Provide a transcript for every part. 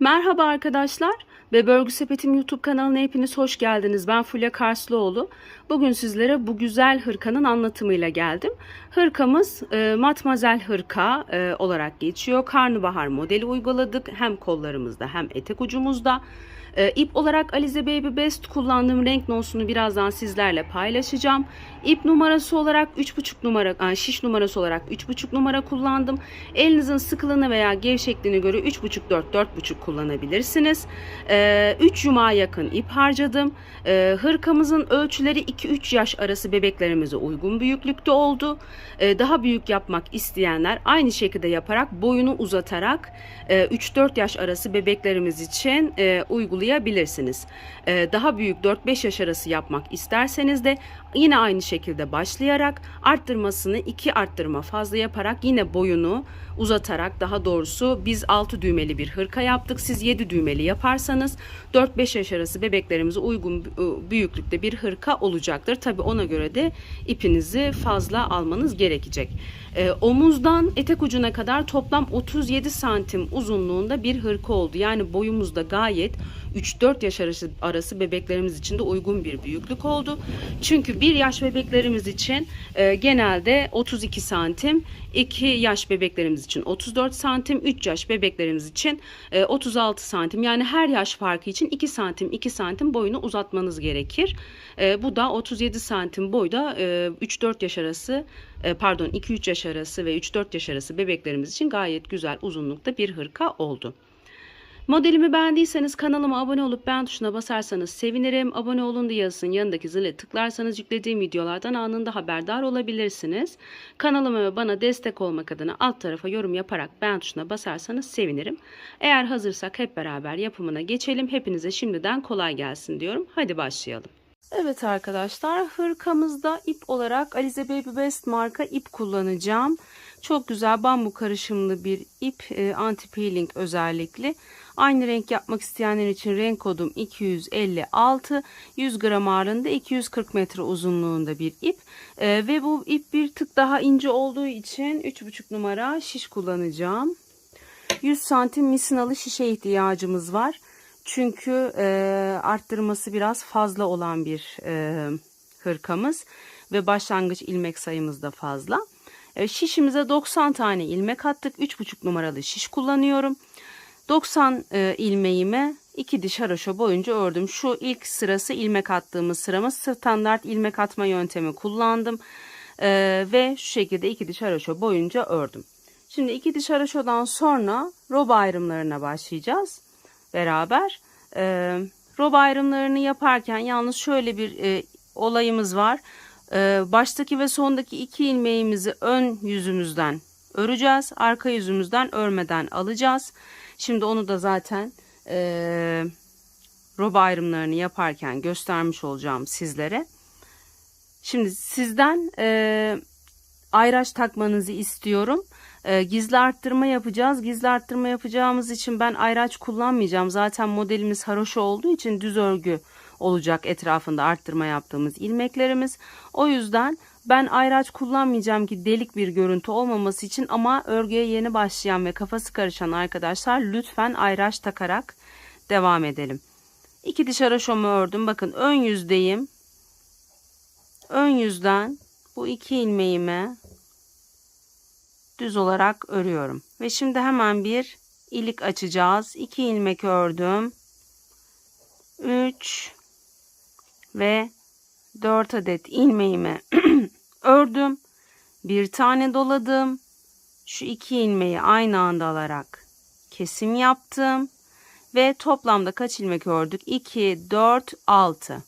Merhaba arkadaşlar. Bebe Örgü Sepetim YouTube kanalına hepiniz hoş geldiniz. Ben Fulya Karslıoğlu. Bugün sizlere bu güzel hırkanın anlatımıyla geldim. Hırkamız matmazel hırka olarak geçiyor. Karnabahar modeli uyguladık. Hem kollarımızda hem etek ucumuzda. İp olarak Alize Baby Best kullandığım renk nosunu birazdan sizlerle paylaşacağım. İp numarası olarak 3,5 numara, şiş numarası olarak 3,5 numara kullandım. Elinizin sıkılığına veya gevşekliğine göre 3,5-4,5 kullanabilirsiniz. 3 yumağa yakın ip harcadım. Hırkamızın ölçüleri 2-3 yaş arası bebeklerimize uygun büyüklükte oldu. Daha büyük yapmak isteyenler aynı şekilde yaparak boyunu uzatarak 3-4 yaş arası bebeklerimiz için uygulayabilirsiniz. Daha büyük 4-5 yaş arası yapmak isterseniz de yine aynı şekilde başlayarak arttırmasını 2 arttırma fazla yaparak yine boyunu uzatarak, daha doğrusu biz 6 düğmeli bir hırka yaptık. Siz 7 düğmeli yaparsanız 4-5 yaş arası bebeklerimize uygun büyüklükte bir hırka olacaktır. Tabi ona göre de ipinizi fazla almanız gerekecek. Omuzdan etek ucuna kadar toplam 37 santim uzunluğunda bir hırka oldu. Yani boyumuzda gayet 3-4 yaş arası bebeklerimiz için de uygun bir büyüklük oldu. Çünkü 1 yaş bebeklerimiz için genelde 32 santim, 2 yaş bebeklerimiz için 34 santim, 3 yaş bebeklerimiz için 36 santim. Yani her yaş farkı için 2 santim 2 santim boyunu uzatmanız gerekir. Bu da 37 santim boyda 3-4 yaş arası pardon 2-3 yaş arası ve 3-4 yaş arası bebeklerimiz için gayet güzel uzunlukta bir hırka oldu. Modelimi beğendiyseniz kanalıma abone olup beğen tuşuna basarsanız sevinirim. Abone olun diye yazısının yanındaki zile tıklarsanız yüklediğim videolardan anında haberdar olabilirsiniz. Kanalıma ve bana destek olmak adına alt tarafa yorum yaparak beğen tuşuna basarsanız sevinirim. Eğer hazırsak hep beraber yapımına geçelim. Hepinize şimdiden kolay gelsin diyorum. Hadi başlayalım. Evet arkadaşlar, hırkamızda ip olarak Alize Baby Best marka ip kullanacağım. Çok güzel bambu karışımlı bir ip, anti peeling özellikli. Aynı renk yapmak isteyenler için renk kodum 256, 100 gram ağırlığında, 240 metre uzunluğunda bir ip. Ve bu ip bir tık daha ince olduğu için 3,5 numara şiş kullanacağım. 100 santim misinalı şişe ihtiyacımız var. Çünkü arttırması biraz fazla olan bir hırkamız ve başlangıç ilmek sayımız da fazla. Şişimize 90 tane ilmek attık. 3,5 numaralı şiş kullanıyorum. 90 ilmeğimi 2 diş haroşa boyunca ördüm. Şu ilk sırası ilmek attığımız sıramız, standart ilmek atma yöntemi kullandım. Ve şu şekilde 2 diş haroşa boyunca ördüm. Şimdi 2 diş haroşadan sonra roba ayrımlarına başlayacağız beraber. Roba ayrımlarını yaparken yalnız şöyle bir olayımız var. Baştaki ve sondaki 2 ilmeğimizi ön yüzümüzden öreceğiz. Arka yüzümüzden örmeden alacağız. Şimdi onu da zaten roba ayrımlarını yaparken göstermiş olacağım sizlere. Şimdi sizden ayraç takmanızı istiyorum. Gizli arttırma yapacağız. Gizli arttırma yapacağımız için ben ayraç kullanmayacağım. Zaten modelimiz haroşa olduğu için düz örgü olacak etrafında arttırma yaptığımız ilmeklerimiz. O yüzden ben ayraç kullanmayacağım ki delik bir görüntü olmaması için, ama örgüye yeni başlayan ve kafası karışan arkadaşlar lütfen ayraç takarak devam edelim. 2 diş haroşamı ördüm. Bakın ön yüzdeyim. Ön yüzden bu 2 ilmeğimi düz olarak örüyorum. Ve şimdi hemen bir ilik açacağız. 2 ilmek ördüm. 3 ve 4 adet ilmeğimi ördüm. Bir tane doladım. Şu 2 ilmeği aynı anda alarak kesim yaptım. Ve toplamda kaç ilmek ördük? 2, 4, 6.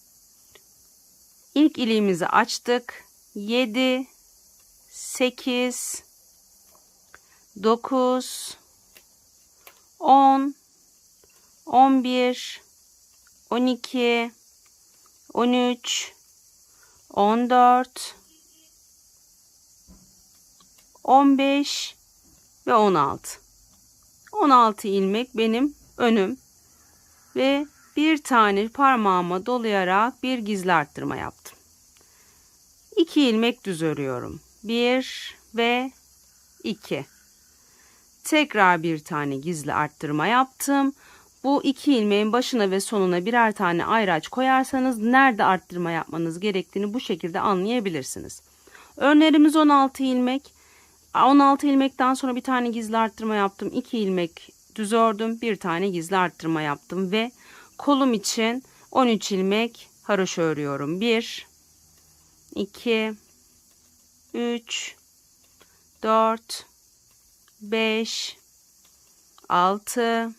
İlk iliğimizi açtık. 7, 8, 9, 10, 11, 12, 13, 14, 15 ve 16. 16 ilmek benim önüm ve bir tane parmağıma dolayarak bir gizli arttırma yaptım. 2 ilmek düz örüyorum. 1 ve 2. Tekrar bir tane gizli arttırma yaptım. Bu 2 ilmeğin başına ve sonuna birer tane ayraç koyarsanız nerede arttırma yapmanız gerektiğini bu şekilde anlayabilirsiniz. Örneğimiz 16 ilmek. 16 ilmekten sonra bir tane gizli arttırma yaptım. 2 ilmek düz ördüm. Bir tane gizli arttırma yaptım ve kolum için 13 ilmek haroşa örüyorum. 1 2 3 4 5 6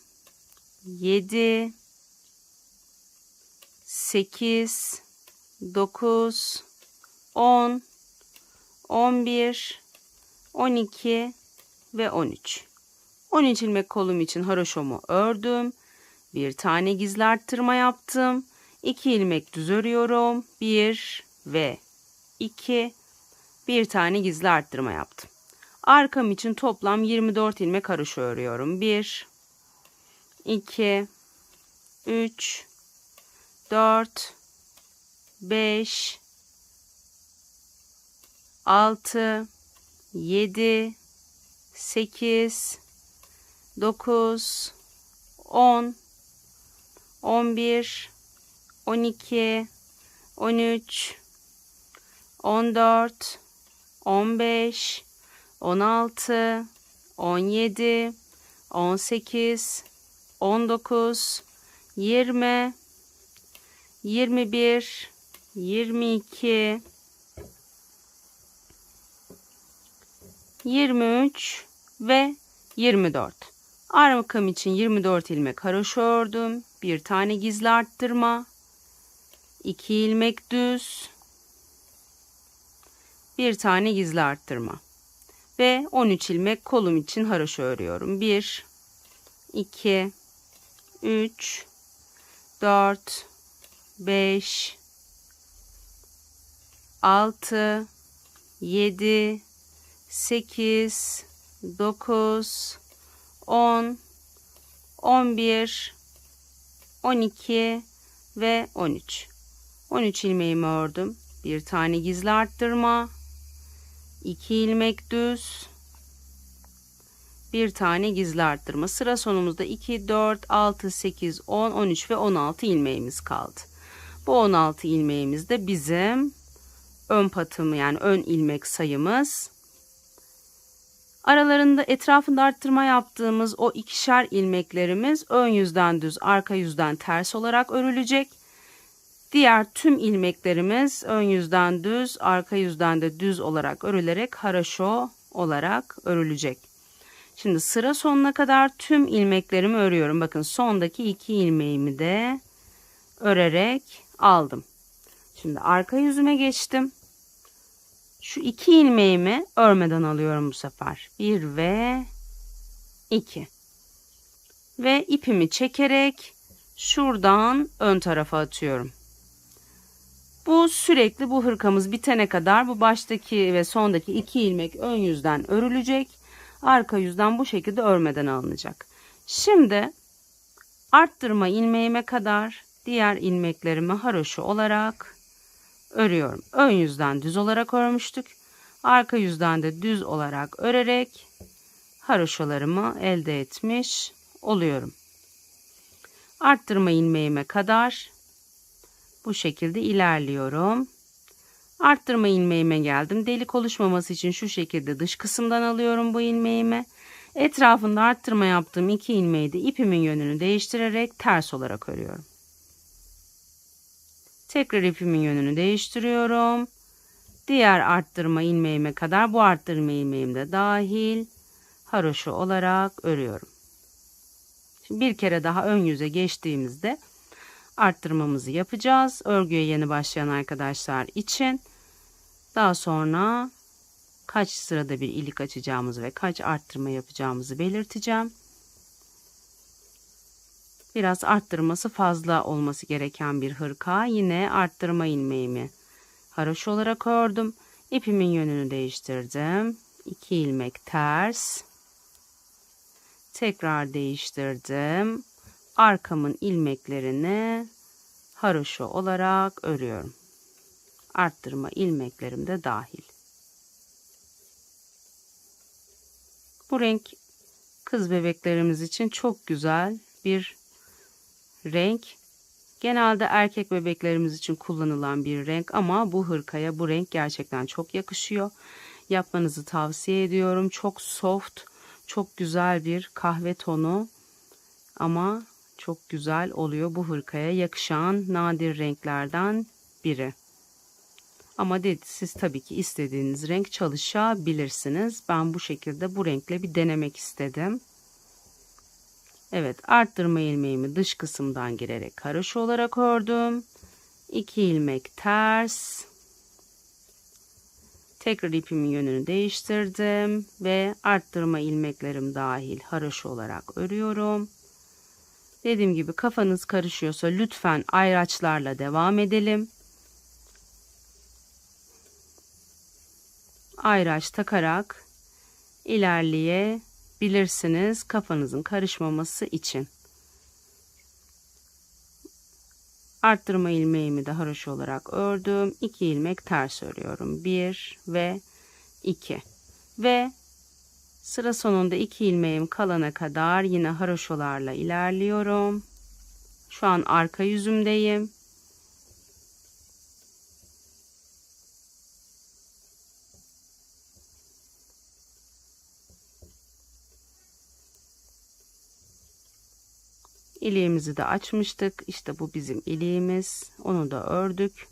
7 8 9 10 11 12 ve 13. 13 ilmek kolum için haroşomu ördüm. Bir tane gizli arttırma yaptım. 2 ilmek düz örüyorum. 1 ve 2. Bir tane gizli arttırma yaptım. Arkam için toplam 24 ilmek haroşa örüyorum. 1 2 3 4 5 6 7 8 9 10 11 12 13 14 15 16 17 18 19 20 21 22 23 ve 24. Arkam için 24 ilmek haroşa ördüm. Bir tane gizli arttırma. 2 ilmek düz. Bir tane gizli arttırma. Ve 13 ilmek kolum için haroşa örüyorum. 1 2 3 4 5 6 7 8 9 10 11 12 ve 13. 13 ilmeğimi ördüm. Bir tane gizli arttırma. 2 ilmek düz. Bir tane gizli arttırma. Sıra sonumuzda 2, 4, 6, 8, 10, 13 ve 16 ilmeğimiz kaldı. Bu 16 ilmeğimiz de bizim ön patımı, yani ön ilmek sayımız. Aralarında etrafında arttırma yaptığımız o ikişer ilmeklerimiz ön yüzden düz, arka yüzden ters olarak örülecek. Diğer tüm ilmeklerimiz ön yüzden düz, arka yüzden de düz olarak örülerek haroşo olarak örülecek. Şimdi sıra sonuna kadar tüm ilmeklerimi örüyorum. Bakın sondaki 2 ilmeğimi de örerek aldım. Şimdi arka yüzüme geçtim. Şu 2 ilmeğimi örmeden alıyorum bu sefer. 1 ve 2. Ve ipimi çekerek şuradan ön tarafa atıyorum. Bu sürekli, bu hırkamız bitene kadar bu baştaki ve sondaki 2 ilmek ön yüzden örülecek. Arka yüzden bu şekilde örmeden alınacak. Şimdi arttırma ilmeğime kadar diğer ilmeklerimi haroşa olarak örüyorum. Ön yüzden düz olarak örmüştük. Arka yüzden de düz olarak örerek haroşalarımı elde etmiş oluyorum. Arttırma ilmeğime kadar bu şekilde ilerliyorum. Arttırma ilmeğime geldim. Delik oluşmaması için şu şekilde dış kısımdan alıyorum bu ilmeğimi. Etrafında arttırma yaptığım 2 ilmeği de ipimin yönünü değiştirerek ters olarak örüyorum. Tekrar ipimin yönünü değiştiriyorum. Diğer arttırma ilmeğime kadar, bu arttırma ilmeğim de dahil, haroşa olarak örüyorum. Şimdi bir kere daha ön yüze geçtiğimizde arttırmamızı yapacağız. Örgüye yeni başlayan arkadaşlar için. Daha sonra kaç sırada bir ilik açacağımızı ve kaç arttırma yapacağımızı belirteceğim. Biraz arttırması fazla olması gereken bir hırka. Yine arttırma ilmeğimi haroşa olarak ördüm. İpimin yönünü değiştirdim. 2 ilmek ters. Tekrar değiştirdim. Arkamın ilmeklerini haroşa olarak örüyorum. Arttırma ilmeklerim de dahil. Bu renk kız bebeklerimiz için çok güzel bir renk. Genelde erkek bebeklerimiz için kullanılan bir renk ama bu hırkaya bu renk gerçekten çok yakışıyor. Yapmanızı tavsiye ediyorum. Çok soft, çok güzel bir kahve tonu ama çok güzel oluyor. Bu hırkaya yakışan nadir renklerden biri. Ama siz tabii ki istediğiniz renk çalışabilirsiniz. Ben bu şekilde bu renkle bir denemek istedim. Evet, arttırma ilmeğimi dış kısımdan girerek haroşa olarak ördüm. 2 ilmek ters. Tekrar ipimin yönünü değiştirdim ve arttırma ilmeklerim dahil haroşa olarak örüyorum. Dediğim gibi kafanız karışıyorsa lütfen ayraçlarla devam edelim. Ayraç takarak ilerleyebilirsiniz kafanızın karışmaması için. Arttırma ilmeğimi de haroşa olarak ördüm. 2 ilmek ters örüyorum. 1 ve 2. Ve sıra sonunda 2 ilmeğim kalana kadar yine haroşalarla ilerliyorum. Şu an arka yüzümdeyim. İliğimizi de açmıştık. İşte bu bizim iliğimiz. Onu da ördük.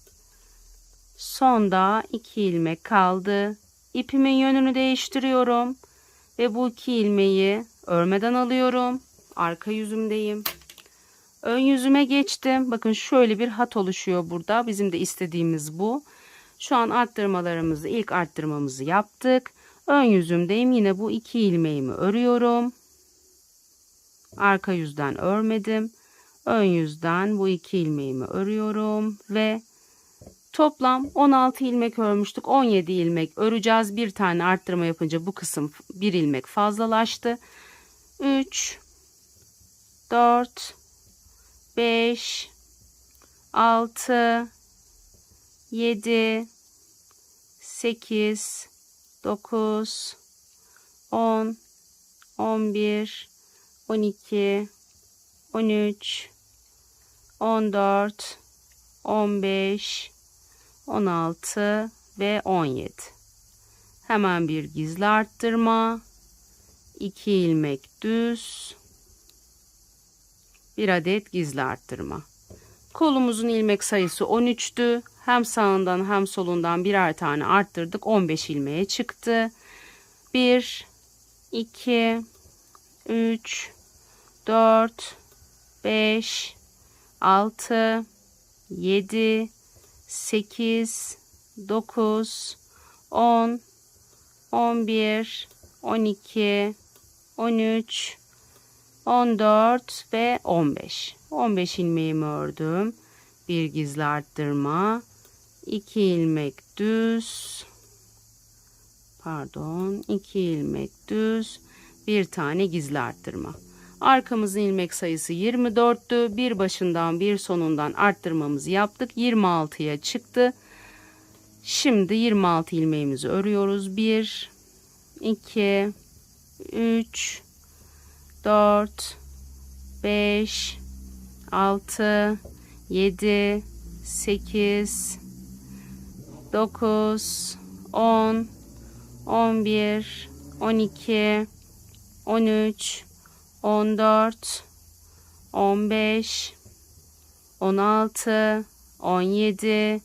Sonda 2 ilmek kaldı. İpimin yönünü değiştiriyorum. Ve bu 2 ilmeği örmeden alıyorum. Arka yüzümdeyim. Ön yüzüme geçtim. Bakın şöyle bir hat oluşuyor burada. Bizim de istediğimiz bu. Şu an arttırmalarımızı, ilk arttırmamızı yaptık. Ön yüzümdeyim. Yine bu 2 ilmeğimi örüyorum. Arka yüzden örmedim. Ön yüzden bu 2 ilmeğimi örüyorum ve toplam 16 ilmek örmüştük. 17 ilmek öreceğiz. Bir tane arttırma yapınca bu kısım 1 ilmek fazlalaştı. 3 4 5 6 7 8 9 10 11 12 13 14 15 16 ve 17. Hemen bir gizli arttırma, 2 ilmek düz, bir adet gizli arttırma. Kolumuzun ilmek sayısı 13'tü. Hem sağından hem solundan birer tane arttırdık. 15 ilmeğe çıktı. 1 2 3 4 5 6 7 8 9 10 11 12 13 14 ve 15. 15 ilmeğimi ördüm. Bir gizli arttırma, 2 ilmek düz. Pardon, 2 ilmek düz, bir tane gizli arttırma. Arkamızın ilmek sayısı 24'tü. Bir başından bir sonundan arttırmamızı yaptık. 26'ya çıktı. Şimdi 26 ilmeğimizi örüyoruz. 1 2 3 4 5 6 7 8 9 10 11 12 13 14 15 16 17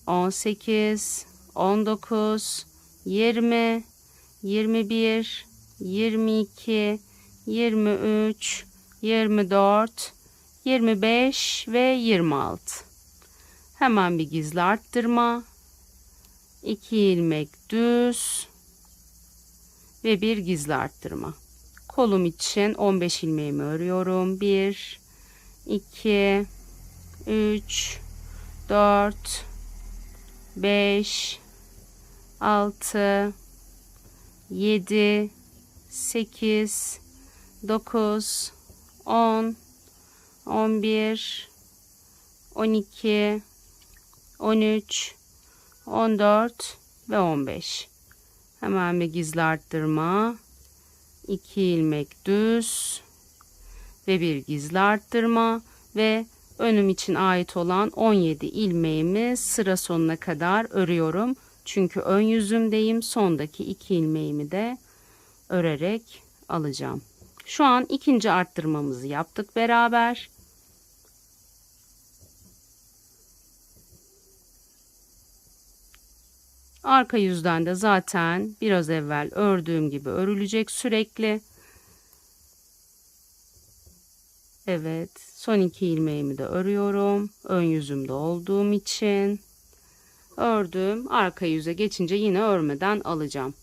18 19 20 21 22 23 24 25 ve 26. Hemen bir gizli arttırma, 2 ilmek düz ve bir gizli arttırma. Kolum için 15 ilmeğimi örüyorum. 1 2 3 4 5 6 7 8 9 10 11 12 13 14 ve 15. Hemen bir gizli arttırma, 2 ilmek düz ve bir gizli arttırma. ve önüm için ait olan 17 ilmeğimi sıra sonuna kadar örüyorum. Çünkü ön yüzümdeyim. Sondaki 2 ilmeğimi de örerek alacağım. Şu an ikinci arttırmamızı yaptık beraber. Arka yüzden de zaten biraz evvel ördüğüm gibi örülecek sürekli. Evet, son 2 ilmeğimi de örüyorum. Ön yüzümde olduğum için ördüm. Arka yüze geçince yine örmeden alacağım.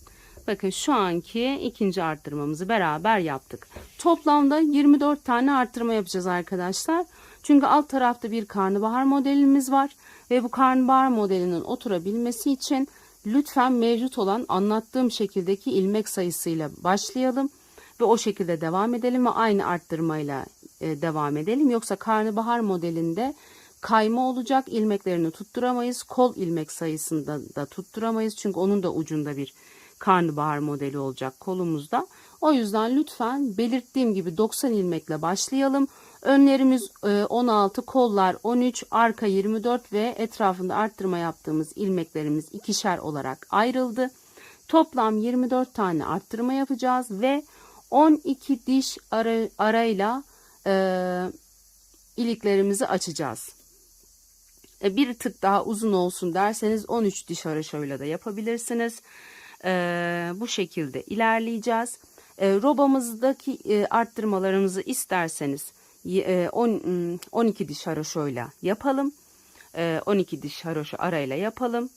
Bakın şu anki ikinci arttırmamızı beraber yaptık. Toplamda 24 tane arttırma yapacağız arkadaşlar. Çünkü alt tarafta bir karnabahar modelimiz var ve bu karnabahar modelinin oturabilmesi için lütfen mevcut olan anlattığım şekildeki ilmek sayısıyla başlayalım ve o şekilde devam edelim ve aynı arttırmayla devam edelim. Yoksa karnabahar modelinde kayma olacak, ilmeklerini tutturamayız. Kol ilmek sayısında da tutturamayız. Çünkü onun da ucunda bir karnabahar modeli olacak kolumuzda. O yüzden lütfen belirttiğim gibi 90 ilmekle başlayalım. Önlerimiz 16, kollar 13, arka 24 ve etrafında arttırma yaptığımız ilmeklerimiz ikişer olarak ayrıldı. Toplam 24 tane arttırma yapacağız ve 12 diş arayla iliklerimizi açacağız. Bir tık daha uzun olsun derseniz 13 diş haraşoyla da yapabilirsiniz. Bu şekilde ilerleyeceğiz. Robamızdaki arttırmalarımızı isterseniz 12 diş haraşoyla yapalım. 12 diş haraşo arayla yapalım.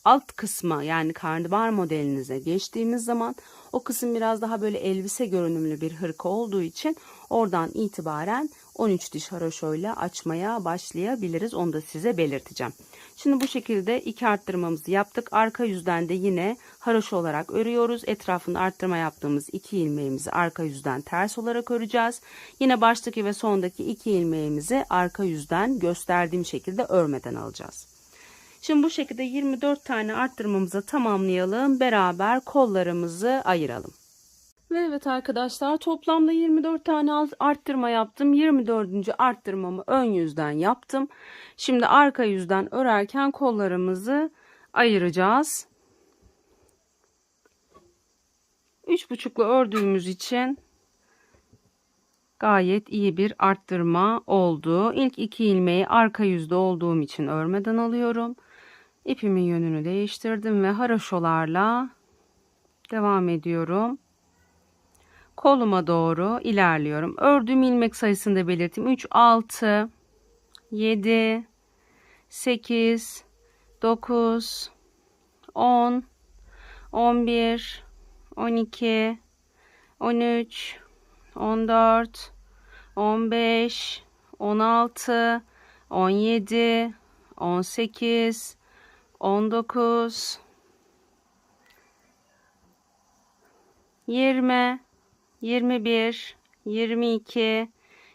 Alt kısma yani karnabahar modelinize geçtiğimiz zaman o kısım biraz daha böyle elbise görünümlü bir hırka olduğu için oradan itibaren 13 diş haraşoyla açmaya başlayabiliriz. Onu da size belirteceğim. Şimdi bu şekilde 2 arttırmamızı yaptık. Arka yüzden de yine haraşo olarak örüyoruz. Etrafında arttırma yaptığımız 2 ilmeğimizi arka yüzden ters olarak öreceğiz. Yine baştaki ve sondaki 2 ilmeğimizi arka yüzden gösterdiğim şekilde örmeden alacağız. Şimdi bu şekilde 24 tane arttırmamızı tamamlayalım. Beraber kollarımızı ayıralım. Ve evet arkadaşlar, toplamda 24 tane arttırma yaptım. 24. arttırmamı ön yüzden yaptım. Şimdi arka yüzden örerken kollarımızı ayıracağız. 3,5'la ördüğümüz için gayet iyi bir arttırma oldu. İlk 2 ilmeği arka yüzde olduğum için örmeden alıyorum. İpimin yönünü değiştirdim ve haraşolarla devam ediyorum. Koluma doğru ilerliyorum. Ördüğüm ilmek sayısını da belirteyim. 3, 6, 7, 8, 9, 10, 11, 12, 13, 14, 15, 16, 17, 18, 19, 20, 21, 22,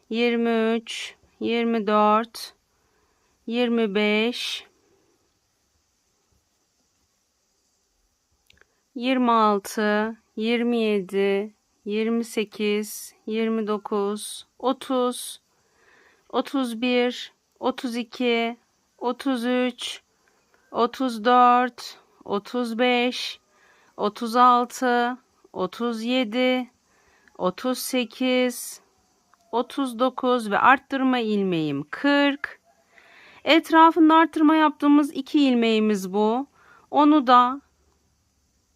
23, 24, 25, 26, 27, 28, 29, 30, 31, 32, 33, 34, 35, 36, 37, 38, 39 ve arttırma ilmeğim 40. Etrafında arttırma yaptığımız 2 ilmeğimiz bu. Onu da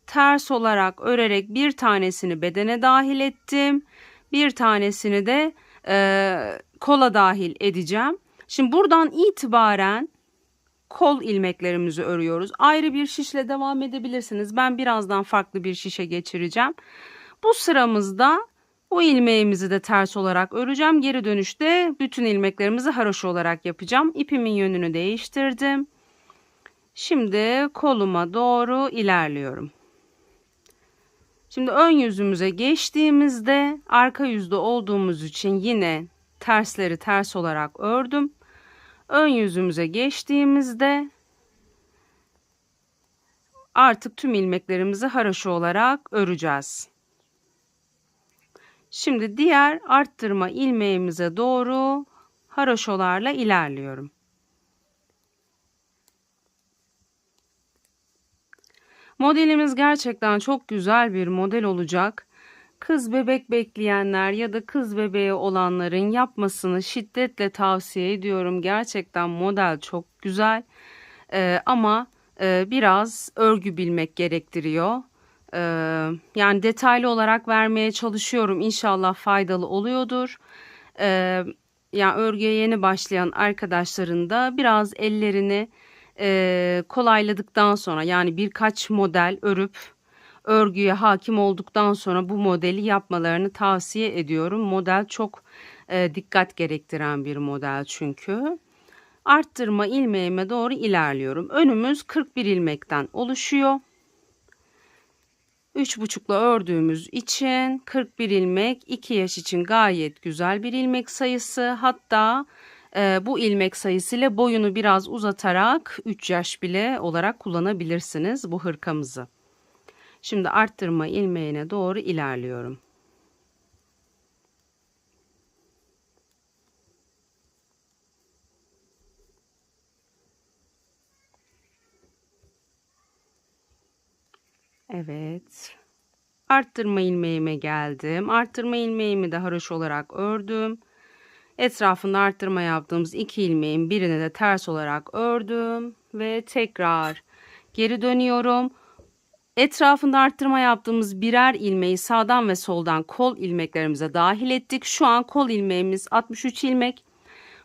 ters olarak örerek bir tanesini bedene dahil ettim. Bir tanesini de kola dahil edeceğim. Şimdi buradan itibaren kol ilmeklerimizi örüyoruz. Ayrı bir şişle devam edebilirsiniz. Ben birazdan farklı bir şişe geçireceğim. Bu sıramızda bu ilmeğimizi de ters olarak öreceğim. Geri dönüşte bütün ilmeklerimizi haroşa olarak yapacağım. İpimin yönünü değiştirdim. Şimdi koluma doğru ilerliyorum. Şimdi ön yüzümüze geçtiğimizde arka yüzde olduğumuz için yine tersleri ters olarak ördüm. Ön yüzümüze geçtiğimizde artık tüm ilmeklerimizi haroşa olarak öreceğiz. Şimdi diğer arttırma ilmeğimize doğru haroşolarla ilerliyorum. Modelimiz gerçekten çok güzel bir model olacak. Kız bebek bekleyenler ya da kız bebeği olanların yapmasını şiddetle tavsiye ediyorum. Gerçekten model çok güzel. Ama biraz örgü bilmek gerektiriyor. Yani detaylı olarak vermeye çalışıyorum. İnşallah faydalı oluyordur. Yani örgüye yeni başlayan arkadaşların da biraz ellerini kolayladıktan sonra, yani birkaç model örüp örgüye hakim olduktan sonra bu modeli yapmalarını tavsiye ediyorum. Model çok dikkat gerektiren bir model çünkü. Arttırma ilmeğime doğru ilerliyorum. Önümüz 41 ilmekten oluşuyor. 3,5'la ördüğümüz için 41 ilmek 2 yaş için gayet güzel bir ilmek sayısı. Hatta bu ilmek sayısıyla boyunu biraz uzatarak 3 yaş bile olarak kullanabilirsiniz bu hırkamızı. Şimdi arttırma ilmeğine doğru ilerliyorum. Evet. Arttırma ilmeğime geldim. Arttırma ilmeğimi de haroş olarak ördüm. Etrafında arttırma yaptığımız 2 ilmeğin birini de ters olarak ördüm ve tekrar geri dönüyorum. Etrafında arttırma yaptığımız birer ilmeği sağdan ve soldan kol ilmeklerimize dahil ettik. Şu an kol ilmeğimiz 63 ilmek.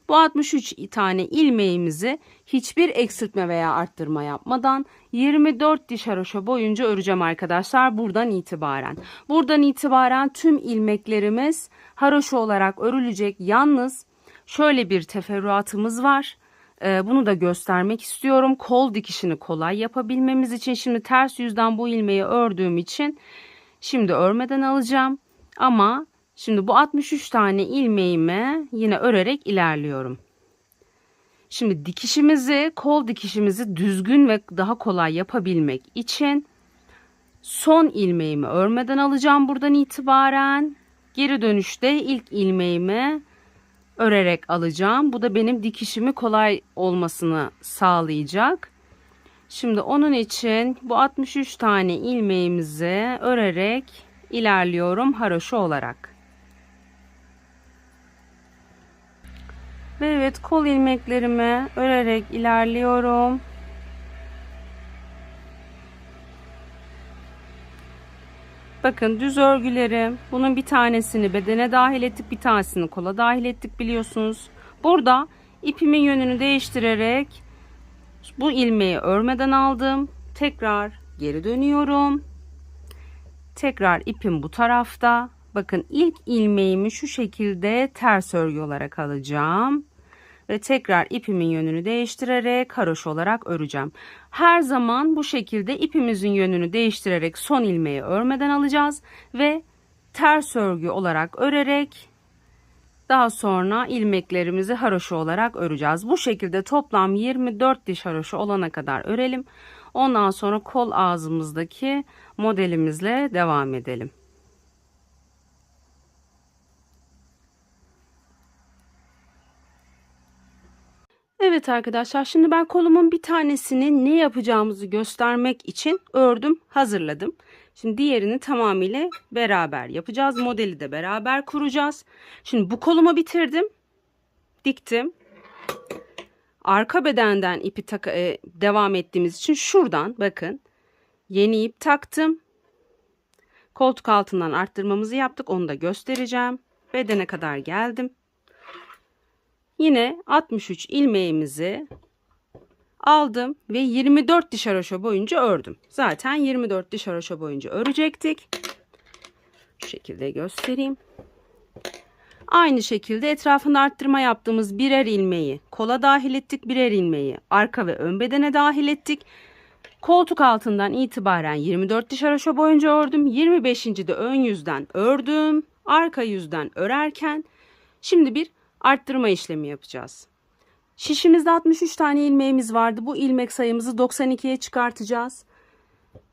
Bu 63 tane ilmeğimizi hiçbir eksiltme veya arttırma yapmadan 24 diş haroşa boyunca öreceğim arkadaşlar buradan itibaren. Buradan itibaren tüm ilmeklerimiz haroşa olarak örülecek. Yalnız şöyle bir teferruatımız var. Bunu da göstermek istiyorum. Kol dikişini kolay yapabilmemiz için şimdi ters yüzden bu ilmeği ördüğüm için şimdi örmeden alacağım. Ama şimdi bu 63 tane ilmeğimi yine örerek ilerliyorum. Şimdi dikişimizi, kol dikişimizi düzgün ve daha kolay yapabilmek için son ilmeğimi örmeden alacağım buradan itibaren. Geri dönüşte ilk ilmeğimi örerek alacağım. Bu da benim dikişimi kolay olmasını sağlayacak. Şimdi onun için bu 63 tane ilmeğimizi örerek ilerliyorum haroşa olarak. Ve evet, kol ilmeklerimi örerek ilerliyorum. Bakın düz örgülerim. Bunun bir tanesini bedene dahil ettik, bir tanesini kola dahil ettik biliyorsunuz. Burada ipimin yönünü değiştirerek bu ilmeği örmeden aldım. Tekrar geri dönüyorum. Tekrar ipim bu tarafta. Bakın ilk ilmeğimi şu şekilde ters örgü olarak alacağım. Ve tekrar ipimin yönünü değiştirerek haroşa olarak öreceğim. Her zaman bu şekilde ipimizin yönünü değiştirerek son ilmeği örmeden alacağız. Ve ters örgü olarak örerek daha sonra ilmeklerimizi haroşa olarak öreceğiz. Bu şekilde toplam 24 diş haroşa olana kadar örelim. Ondan sonra kol ağzımızdaki modelimizle devam edelim. Evet arkadaşlar, şimdi ben kolumun bir tanesini ne yapacağımızı göstermek için ördüm, hazırladım. Şimdi diğerini tamamıyla beraber yapacağız. Modeli de beraber kuracağız. Şimdi bu kolumu bitirdim. Diktim. Arka bedenden ipi devam ettiğimiz için şuradan bakın yeni ip taktım. Koltuk altından arttırmamızı yaptık. Onu da göstereceğim. Bedene kadar geldim. Yine 63 ilmeğimizi aldım ve 24 diş haroşa boyunca ördüm. Zaten 24 diş haroşa boyunca örecektik. Şu şekilde göstereyim. Aynı şekilde etrafında arttırma yaptığımız birer ilmeği kola dahil ettik. Birer ilmeği arka ve ön bedene dahil ettik. Koltuk altından itibaren 24 diş haroşa boyunca ördüm. 25. de ön yüzden ördüm. Arka yüzden örerken şimdi bir arttırma işlemi yapacağız. Şişimizde 63 tane ilmeğimiz vardı. Bu ilmek sayımızı 92'ye çıkartacağız.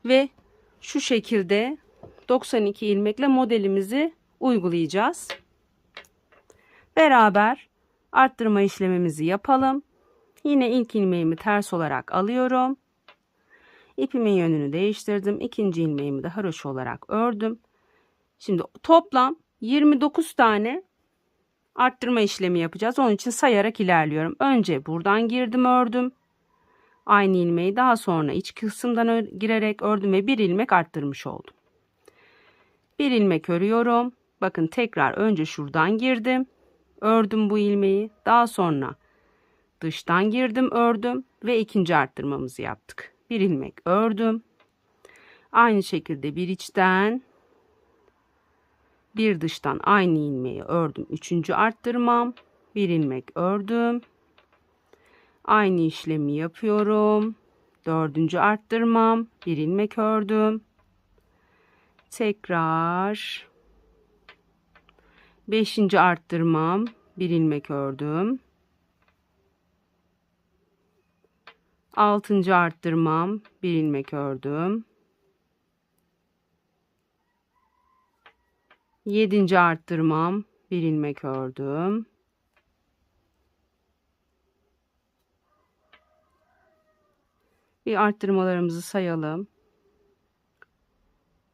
Ve şu şekilde 92 ilmekle modelimizi uygulayacağız. Beraber Arttırma işlemimizi yapalım. Yine ilk ilmeğimi ters olarak alıyorum. İpimin yönünü değiştirdim. İkinci ilmeğimi de haroşa olarak ördüm. Şimdi toplam 29 tane arttırma işlemi yapacağız. Onun için sayarak ilerliyorum. Önce buradan girdim, ördüm. Aynı ilmeği daha sonra iç kısımdan girerek ördüm ve bir ilmek arttırmış oldum. Bir ilmek örüyorum. Bakın tekrar önce şuradan girdim. Ördüm bu ilmeği. Daha sonra dıştan girdim, ördüm ve ikinci arttırmamızı yaptık. Bir ilmek ördüm. Aynı şekilde bir içten, bir dıştan aynı ilmeği ördüm. Üçüncü arttırmam. Bir ilmek ördüm. Aynı işlemi yapıyorum. Dördüncü arttırmam. Bir ilmek ördüm. Tekrar beşinci arttırmam. Bir ilmek ördüm. Altıncı arttırmam. Bir ilmek ördüm. Yedinci arttırmam. Bir ilmek ördüm. Bir arttırmalarımızı sayalım.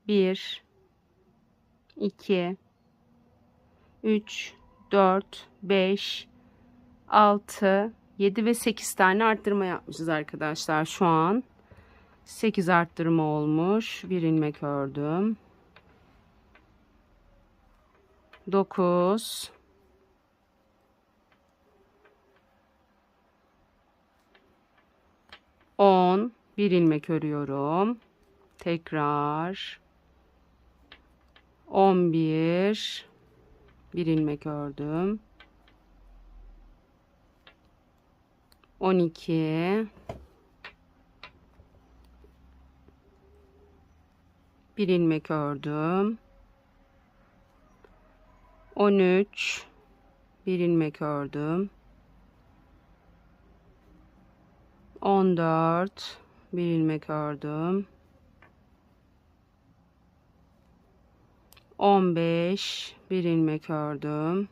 1 2 3 4 5 6 7 ve 8 tane arttırma yapmışız arkadaşlar. Şu an 8 arttırma olmuş. Bir ilmek ördüm. 9 10 bir ilmek örüyorum. Tekrar 11 bir ilmek ördüm. 12 bir ilmek ördüm. 13 bir ilmek ördüm. 14 bir ilmek ördüm. 15 bir ilmek ördüm.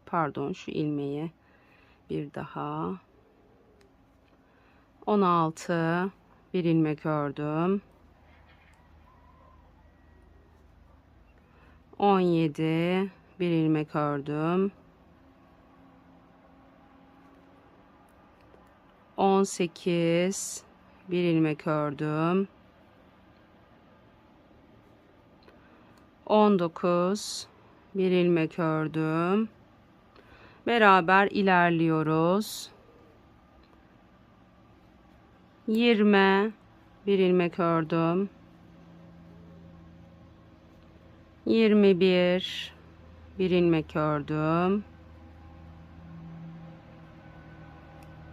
Pardon, şu ilmeği bir daha. 16 bir ilmek ördüm. 17 bir ilmek ördüm. 18 bir ilmek ördüm. 19 bir ilmek ördüm. Beraber ilerliyoruz. 20 bir ilmek ördüm. 21 bir ilmek ördüm.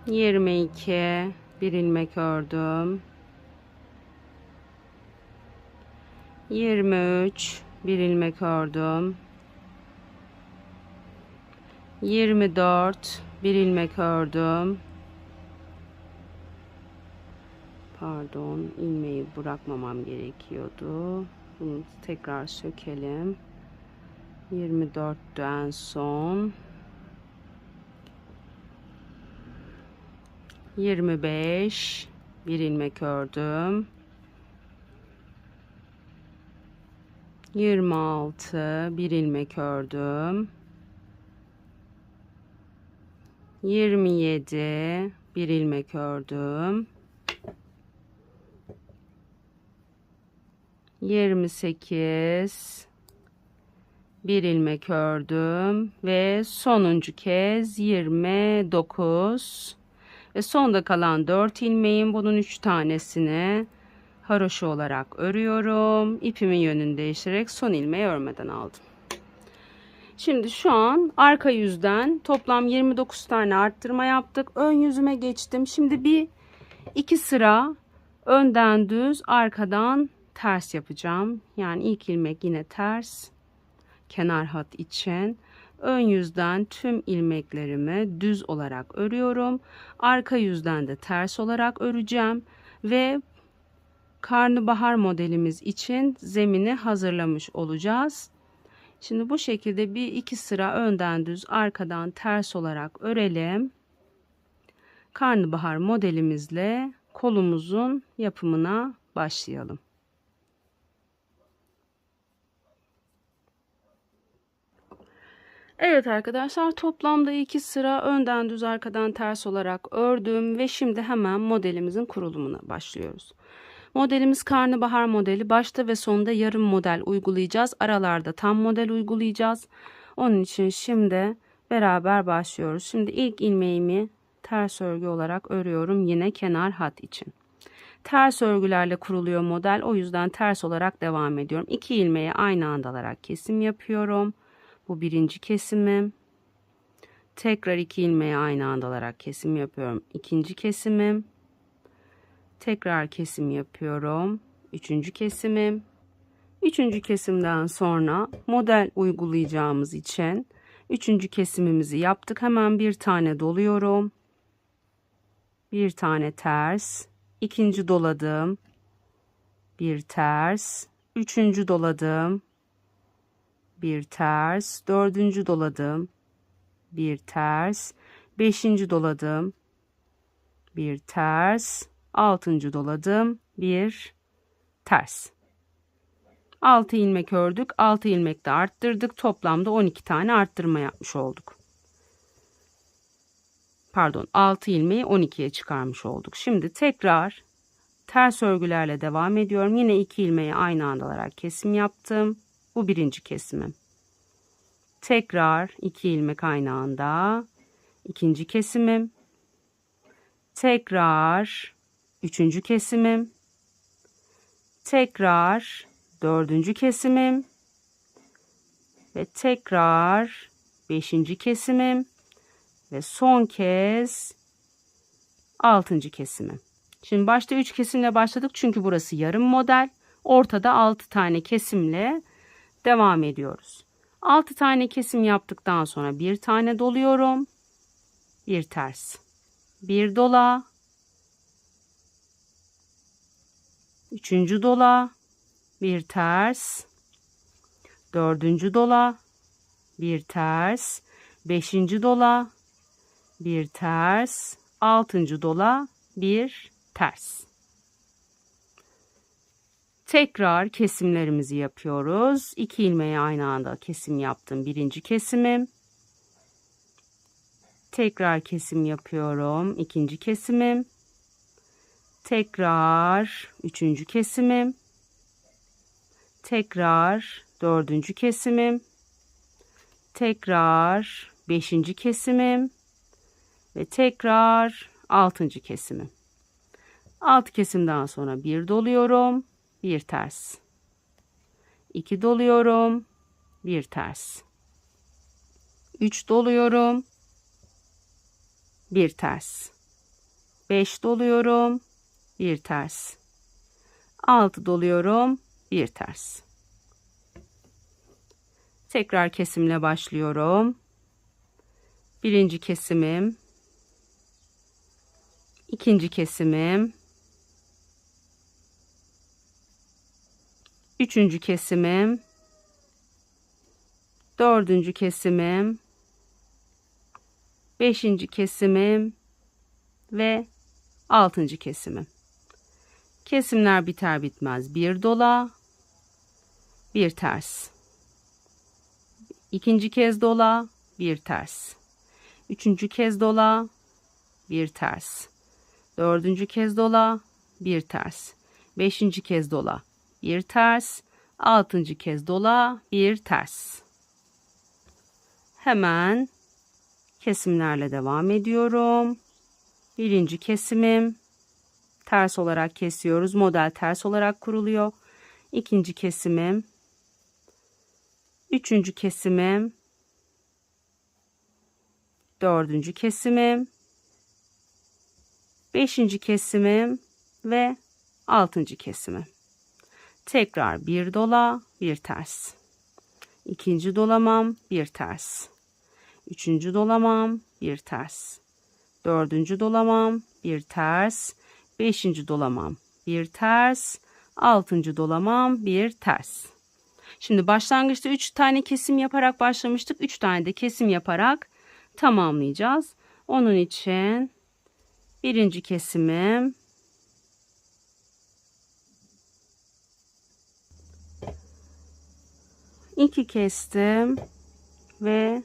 22 bir ilmek ördüm. 23 bir ilmek ördüm. 24 bir ilmek ördüm. Pardon, ilmeği bırakmamam gerekiyordu. Bunu tekrar sökelim. 24'tü en son. 25 bir ilmek ördüm. 26 bir ilmek ördüm. 27 bir ilmek ördüm. 28 bir ilmek ördüm ve sonuncu kez 29 ve sonda kalan 4 ilmeğin bunun 3 tanesini haroşa olarak örüyorum. İpimin yönünü değiştirerek son ilmeği örmeden aldım. Şimdi şu an arka yüzden toplam 29 tane arttırma yaptık. Ön yüzüme geçtim. Şimdi bir iki sıra önden düz, arkadan ters yapacağım. Yani ilk ilmek yine ters, kenar hat için. Ön yüzden tüm ilmeklerimi düz olarak örüyorum. Arka yüzden de ters olarak öreceğim ve karnabahar modelimiz için zemini hazırlamış olacağız. Şimdi bu şekilde bir iki sıra önden düz arkadan ters olarak örelim. Karnabahar modelimizle kolumuzun yapımına başlayalım. Evet arkadaşlar, toplamda 2 sıra önden düz arkadan ters olarak ördüm ve şimdi hemen modelimizin kurulumuna başlıyoruz. Modelimiz karnabahar modeli. Başta ve sonunda yarım model uygulayacağız. Aralarda tam model uygulayacağız. Onun için şimdi beraber başlıyoruz. Şimdi ilk ilmeğimi ters örgü olarak örüyorum yine kenar hat için. Ters örgülerle kuruluyor model. O yüzden ters olarak devam ediyorum. 2 ilmeği aynı anda alarak kesim yapıyorum. Bu birinci kesimim. Tekrar 2 ilmeği aynı anda alarak kesim yapıyorum. İkinci kesimim. Tekrar kesim yapıyorum. Üçüncü kesimim. Üçüncü kesimden sonra model uygulayacağımız için üçüncü kesimimizi yaptık. Hemen bir tane doluyorum. Bir tane ters. İkinci doladım. Bir ters. Üçüncü doladım. Bir ters. Dördüncü doladım. Bir ters. Beşinci doladım. Bir ters. Altıncı doladım. Bir ters. 6 ilmek ördük. 6 ilmek de arttırdık. Toplamda 12 tane arttırma yapmış olduk. Pardon, 6 ilmeği 12'ye çıkarmış olduk. Şimdi tekrar ters örgülerle devam ediyorum. Yine 2 ilmeği aynı anda alarak kesim yaptım. Bu birinci kesimim. Tekrar 2 ilmek aynı anda. İkinci kesimim. Tekrar üçüncü kesimim. Tekrar dördüncü kesimim. Ve tekrar beşinci kesimim. Ve son kez altıncı kesimim. Şimdi başta 3 kesimle başladık. Çünkü burası yarım model. Ortada 6 tane kesimle devam ediyoruz. 6 tane kesim yaptıktan sonra bir tane doluyorum. Bir ters. Bir dola. Üçüncü dola. Bir ters. Dördüncü dola. Bir ters. Beşinci dola. Bir ters. Altıncı dola. Bir ters. Tekrar kesimlerimizi yapıyoruz. 2 ilmeği aynı anda kesim yaptım. Birinci kesimim. Tekrar kesim yapıyorum. İkinci kesimim. Tekrar üçüncü kesimim. Tekrar dördüncü kesimim. Tekrar beşinci kesimim. Ve tekrar altıncı kesimim. 6 kesimden sonra bir doluyorum. Bir ters. 2 doluyorum. Bir ters. 3 doluyorum. Bir ters. 5 doluyorum. Bir ters. 6 doluyorum. Bir ters. Tekrar kesimle başlıyorum. Birinci kesimim. İkinci kesimim. Üçüncü kesimim. Dördüncü kesimim. Beşinci kesimim. Ve altıncı kesimim. Kesimler biter bitmez bir dola. Bir ters. İkinci kez dola. Bir ters. Üçüncü kez dola. Bir ters. Dördüncü kez dola. Bir ters. Beşinci kez dola. Bir ters. Altıncı kez dola. Bir ters. Hemen kesimlerle devam ediyorum. Birinci kesimim. Ters olarak kesiyoruz. Model ters olarak kuruluyor. İkinci kesimim. Üçüncü kesimim. Dördüncü kesimim. Beşinci kesimim. Ve altıncı kesimim. Tekrar bir dola, bir ters. İkinci dolamam, bir ters. Üçüncü dolamam, bir ters. Dördüncü dolamam, bir ters. Beşinci dolamam, bir ters. Altıncı dolamam, bir ters. Şimdi başlangıçta 3 tane kesim yaparak başlamıştık. 3 tane de kesim yaparak tamamlayacağız. Onun için birinci kesimim, iki kestim ve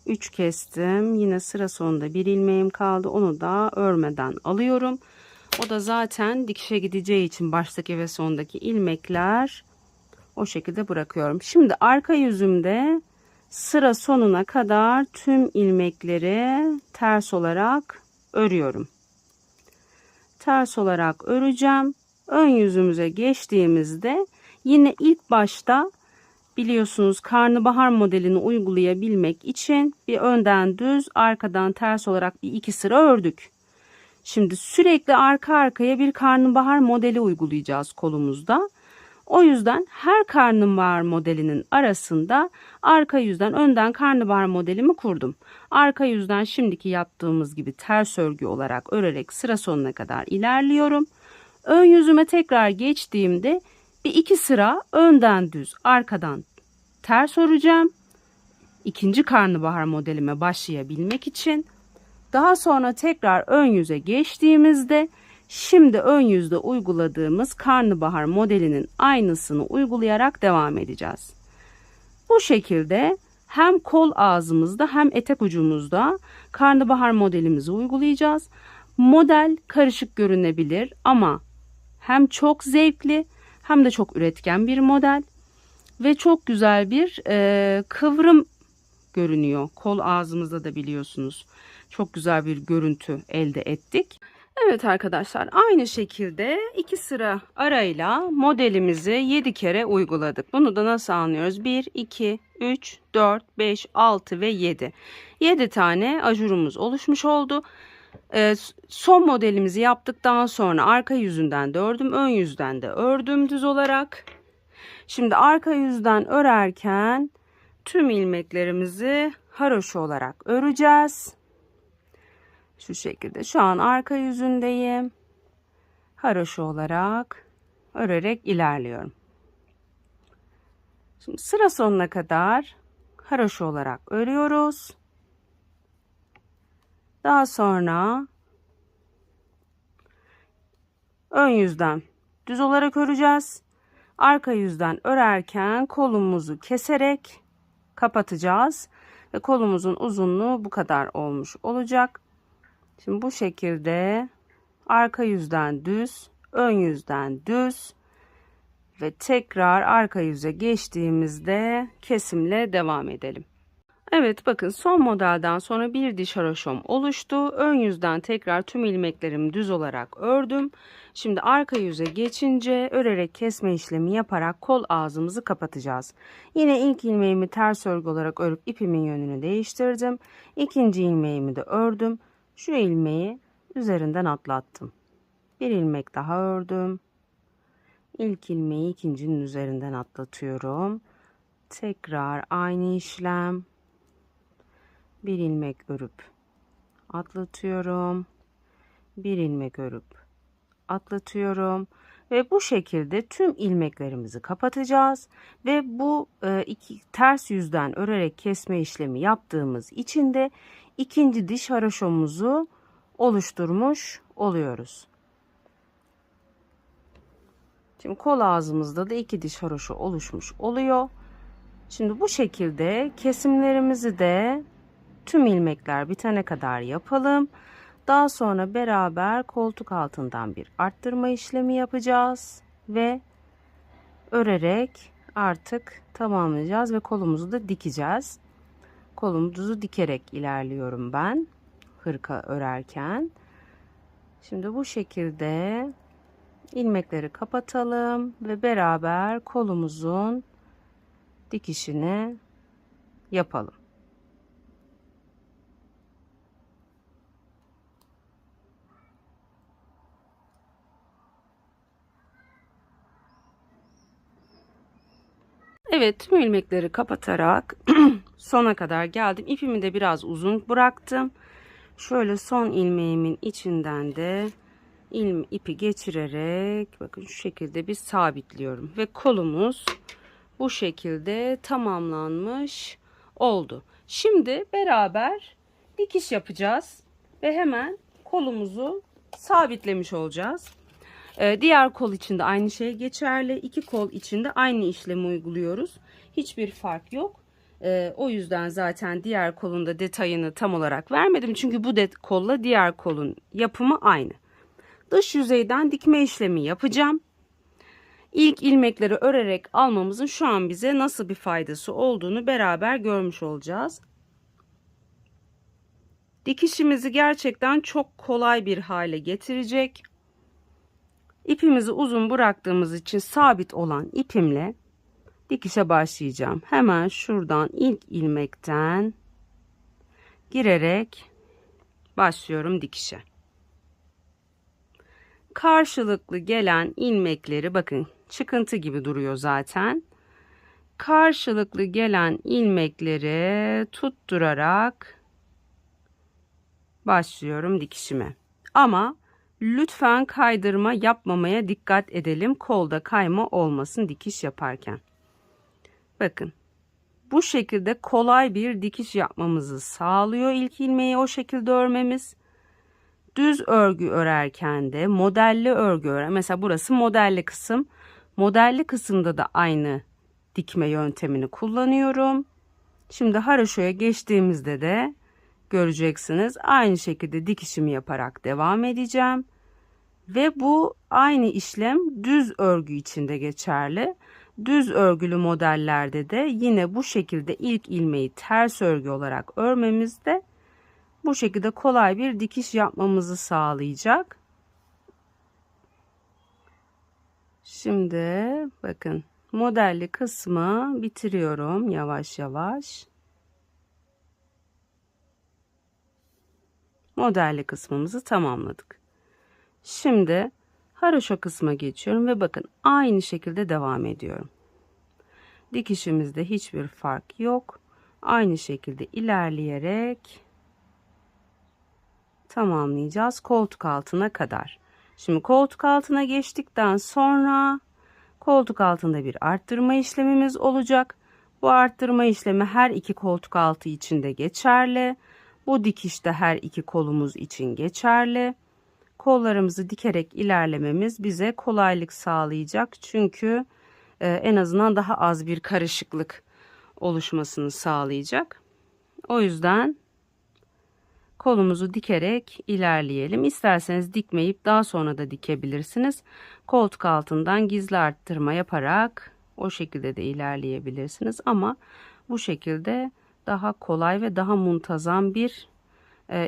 3 kestim. Yine sıra sonunda bir ilmeğim kaldı. Onu da örmeden alıyorum. O da zaten dikişe gideceği için baştaki ve sondaki ilmekler o şekilde bırakıyorum. Şimdi arka yüzümde sıra sonuna kadar tüm ilmekleri ters olarak örüyorum. Ters olarak öreceğim. Ön yüzümüze geçtiğimizde yine ilk başta biliyorsunuz karnabahar modelini uygulayabilmek için bir önden düz, arkadan ters olarak bir iki sıra ördük. Şimdi sürekli arka arkaya bir karnabahar modeli uygulayacağız kolumuzda. O yüzden her karnabahar modelinin arasında arka yüzden önden karnabahar modelimi kurdum. Arka yüzden şimdiki yaptığımız gibi ters örgü olarak örerek sıra sonuna kadar ilerliyorum. Ön yüzüme tekrar geçtiğimde bir iki sıra önden düz, arkadan ters öreceğim. İkinci karnabahar modelime başlayabilmek için. Daha sonra tekrar ön yüze geçtiğimizde şimdi ön yüzde uyguladığımız karnabahar modelinin aynısını uygulayarak devam edeceğiz. Bu şekilde hem kol ağzımızda hem etek ucumuzda karnabahar modelimizi uygulayacağız. Model karışık görünebilir ama hem çok zevkli hem de çok üretken bir model ve çok güzel bir kıvrım görünüyor. Kol ağzımızda da biliyorsunuz çok güzel bir görüntü elde ettik. Evet arkadaşlar, aynı şekilde 2 sıra arayla modelimizi 7 kere uyguladık. Bunu da nasıl anlıyoruz? 1, 2, 3, 4, 5, 6 ve 7. 7 tane ajurumuz oluşmuş oldu. Son modelimizi yaptıktan sonra arka yüzünden de ördüm, ön yüzden de ördüm düz olarak. Şimdi arka yüzden örerken tüm ilmeklerimizi haroşa olarak öreceğiz. Şu şekilde şu an arka yüzündeyim. Haroşa olarak örerek ilerliyorum. Şimdi sıra sonuna kadar haroşa olarak örüyoruz. Daha sonra ön yüzden düz olarak öreceğiz. Arka yüzden örerken kolumuzu keserek kapatacağız. Ve kolumuzun uzunluğu bu kadar olmuş olacak. Şimdi bu şekilde arka yüzden düz, ön yüzden düz ve tekrar arka yüze geçtiğimizde kesimle devam edelim. Evet, bakın son modelden sonra bir diş haroşom oluştu. Ön yüzden tekrar tüm ilmeklerimi düz olarak ördüm. Şimdi arka yüze geçince örerek kesme işlemi yaparak kol ağzımızı kapatacağız. Yine ilk ilmeğimi ters örgü olarak örüp ipimin yönünü değiştirdim. İkinci ilmeğimi de ördüm. Şu ilmeği üzerinden atlattım. Bir ilmek daha ördüm. İlk ilmeği ikincinin üzerinden atlatıyorum. Tekrar aynı işlem. Bir ilmek örüp atlatıyorum. Bir ilmek örüp atlatıyorum. Ve bu şekilde tüm ilmeklerimizi kapatacağız. Ve bu iki ters yüzden örerek kesme işlemi yaptığımız için de ikinci diş haroşomuzu oluşturmuş oluyoruz. Şimdi kol ağzımızda da 2 diş haroşo oluşmuş oluyor. Şimdi bu şekilde kesimlerimizi de tüm ilmekler bitene kadar yapalım. Daha sonra beraber koltuk altından bir arttırma işlemi yapacağız ve örerek artık tamamlayacağız ve kolumuzu da dikeceğiz. Kolumuzu dikerek ilerliyorum ben hırka örerken. Şimdi bu şekilde ilmekleri kapatalım ve beraber kolumuzun dikişini yapalım. Evet, tüm ilmekleri kapatarak sona kadar geldim. İpimi de biraz uzun bıraktım. Şöyle son ilmeğimin içinden de ipi geçirerek bakın şu şekilde bir sabitliyorum ve kolumuz bu şekilde tamamlanmış oldu. Şimdi beraber dikiş yapacağız ve hemen kolumuzu sabitlemiş olacağız. Diğer kol için de aynı şey geçerli. İki kol için de aynı işlemi uyguluyoruz. Hiçbir fark yok. O yüzden zaten diğer kolun da detayını tam olarak vermedim. Çünkü bu kolla diğer kolun yapımı aynı. Dış yüzeyden dikme işlemi yapacağım. İlk ilmekleri örerek almamızın şu an bize nasıl bir faydası olduğunu beraber görmüş olacağız. Dikişimizi gerçekten çok kolay bir hale getirecek. İpimizi uzun bıraktığımız için sabit olan ipimle dikişe başlayacağım. Hemen şuradan ilk ilmekten girerek başlıyorum dikişe. Karşılıklı gelen ilmekleri bakın çıkıntı gibi duruyor zaten. Karşılıklı gelen ilmekleri tutturarak başlıyorum dikişime. Ama lütfen kaydırma yapmamaya dikkat edelim. Kolda kayma olmasın dikiş yaparken. Bakın bu şekilde kolay bir dikiş yapmamızı sağlıyor ilk ilmeği o şekilde örmemiz. Düz örgü örerken de modelli örgü örer. Mesela burası modelli kısım. Modelli kısımda da aynı dikme yöntemini kullanıyorum. Şimdi haroşoya geçtiğimizde de göreceksiniz. Aynı şekilde dikişimi yaparak devam edeceğim. Ve bu aynı işlem düz örgü için de geçerli. Düz örgülü modellerde de yine bu şekilde ilk ilmeği ters örgü olarak örmemizde bu şekilde kolay bir dikiş yapmamızı sağlayacak. Şimdi bakın modelli kısmı bitiriyorum yavaş yavaş. Modelli kısmımızı tamamladık. Şimdi haroşa kısma geçiyorum ve bakın aynı şekilde devam ediyorum. Dikişimizde hiçbir fark yok. Aynı şekilde ilerleyerek tamamlayacağız koltuk altına kadar. Şimdi koltuk altına geçtikten sonra koltuk altında bir arttırma işlemimiz olacak. Bu arttırma işlemi her iki koltuk altı için de geçerli. Bu dikişte her iki kolumuz için geçerli. Kollarımızı dikerek ilerlememiz bize kolaylık sağlayacak. Çünkü en azından daha az bir karışıklık oluşmasını sağlayacak. O yüzden kolumuzu dikerek ilerleyelim. İsterseniz dikmeyip daha sonra da dikebilirsiniz. Koltuk altından gizli arttırma yaparak o şekilde de ilerleyebilirsiniz. Ama bu şekilde daha kolay ve daha muntazam bir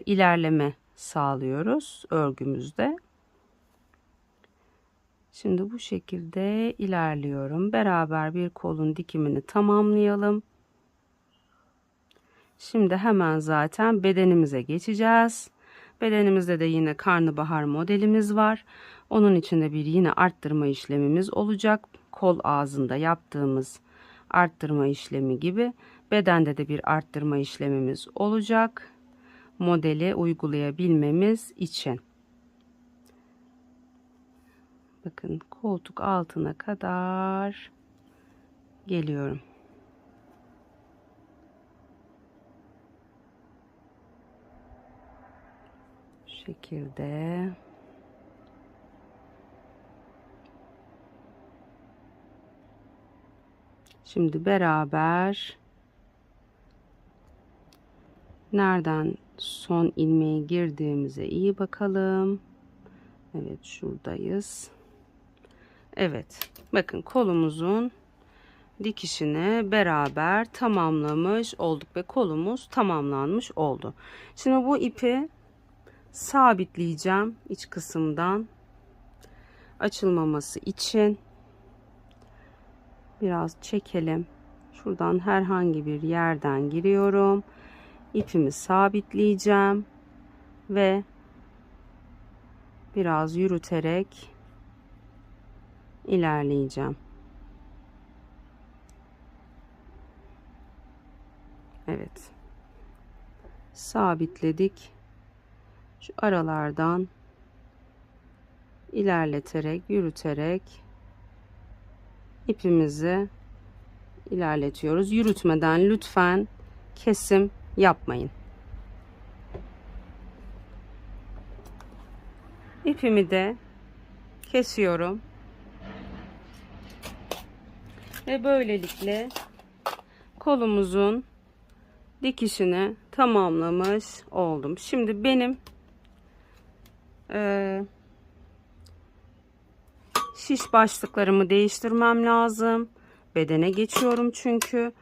ilerleme sağlıyoruz örgümüzde. Şimdi bu şekilde ilerliyorum. Beraber bir kolun dikimini tamamlayalım. Şimdi hemen zaten bedenimize geçeceğiz. Bedenimizde de yine karnabahar modelimiz var. Onun içinde bir yine arttırma işlemimiz olacak. Kol ağzında yaptığımız arttırma işlemi gibi bedende de bir arttırma işlemimiz olacak. Modeli uygulayabilmemiz için. Bakın koltuk altına kadar geliyorum. Şu şekilde. Şimdi beraber nereden son ilmeği girdiğimize iyi bakalım. Evet, şuradayız. Evet, bakın kolumuzun dikişini beraber tamamlamış olduk ve kolumuz tamamlanmış oldu. Şimdi bu ipi sabitleyeceğim iç kısımdan açılmaması için. Biraz çekelim. Şuradan herhangi bir yerden giriyorum. İpimi sabitleyeceğim ve biraz yürüterek ilerleyeceğim. Evet. Sabitledik. Şu aralardan ilerleterek, yürüterek ipimizi ilerletiyoruz. Yürütmeden lütfen kesim yapmayın. İpimi de kesiyorum ve böylelikle kolumuzun dikişini tamamlamış oldum. Şimdi benim şiş başlıklarımı değiştirmem lazım. Bedene geçiyorum çünkü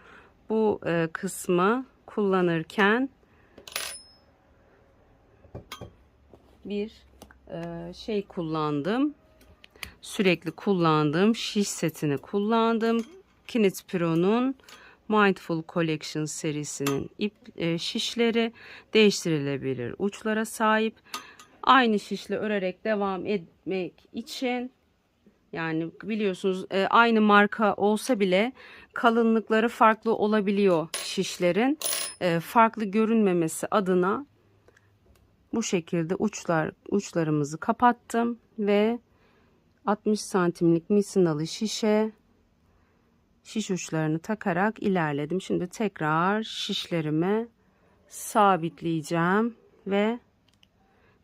bu kısmı kullanırken bir şey kullandım. Sürekli kullandığım şiş setini kullandım. Knit Pro'nun Mindful Collection serisinin ip şişleri değiştirilebilir uçlara sahip. Aynı şişle örerek devam etmek için, yani biliyorsunuz aynı marka olsa bile kalınlıkları farklı olabiliyor şişlerin. Farklı görünmemesi adına bu şekilde uçlarımızı kapattım ve 60 santimlik misinalı şiş uçlarını takarak ilerledim. Şimdi tekrar şişlerimi sabitleyeceğim ve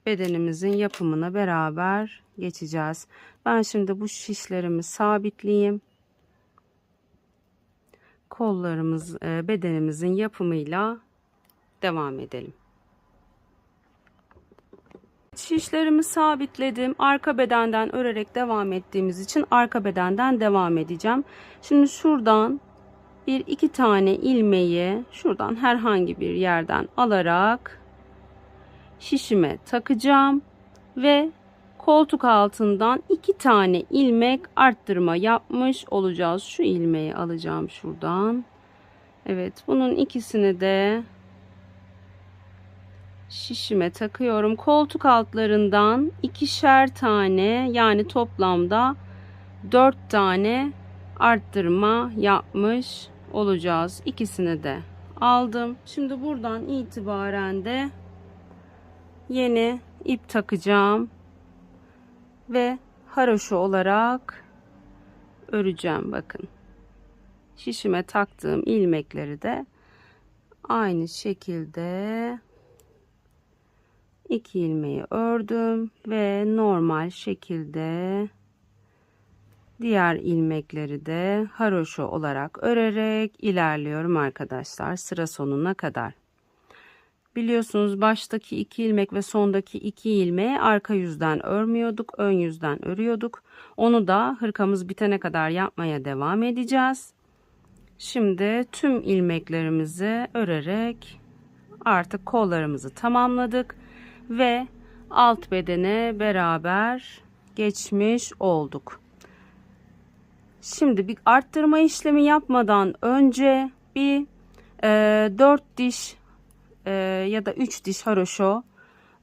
bedenimizin yapımına beraber geçeceğiz. Ben şimdi bu şişlerimi sabitleyeyim. Bedenimizin yapımıyla devam edelim. Şişlerimi sabitledim. Arka bedenden örerek devam ettiğimiz için arka bedenden devam edeceğim. Şimdi şuradan iki tane ilmeği şuradan herhangi bir yerden alarak şişime takacağım ve koltuk altından 2 tane ilmek arttırma yapmış olacağız. Şu ilmeği alacağım şuradan. Evet, bunun ikisini de şişime takıyorum. Koltuk altlarından 2'şer tane, yani toplamda 4 tane arttırma yapmış olacağız. İkisini de aldım. Şimdi buradan itibaren de yeni ip takacağım ve haroşa olarak öreceğim. Bakın, şişime taktığım ilmekleri de aynı şekilde 2 ilmeği ördüm ve normal şekilde diğer ilmekleri de haroşa olarak örerek ilerliyorum arkadaşlar, sıra sonuna kadar. Biliyorsunuz baştaki 2 ilmek ve sondaki 2 ilmeği arka yüzden örmüyorduk, ön yüzden örüyorduk. Onu da hırkamız bitene kadar yapmaya devam edeceğiz. Şimdi tüm ilmeklerimizi örerek artık kollarımızı tamamladık ve alt bedene beraber geçmiş olduk. Şimdi bir arttırma işlemi yapmadan önce bir 4 diş ya da 3 diş haroşo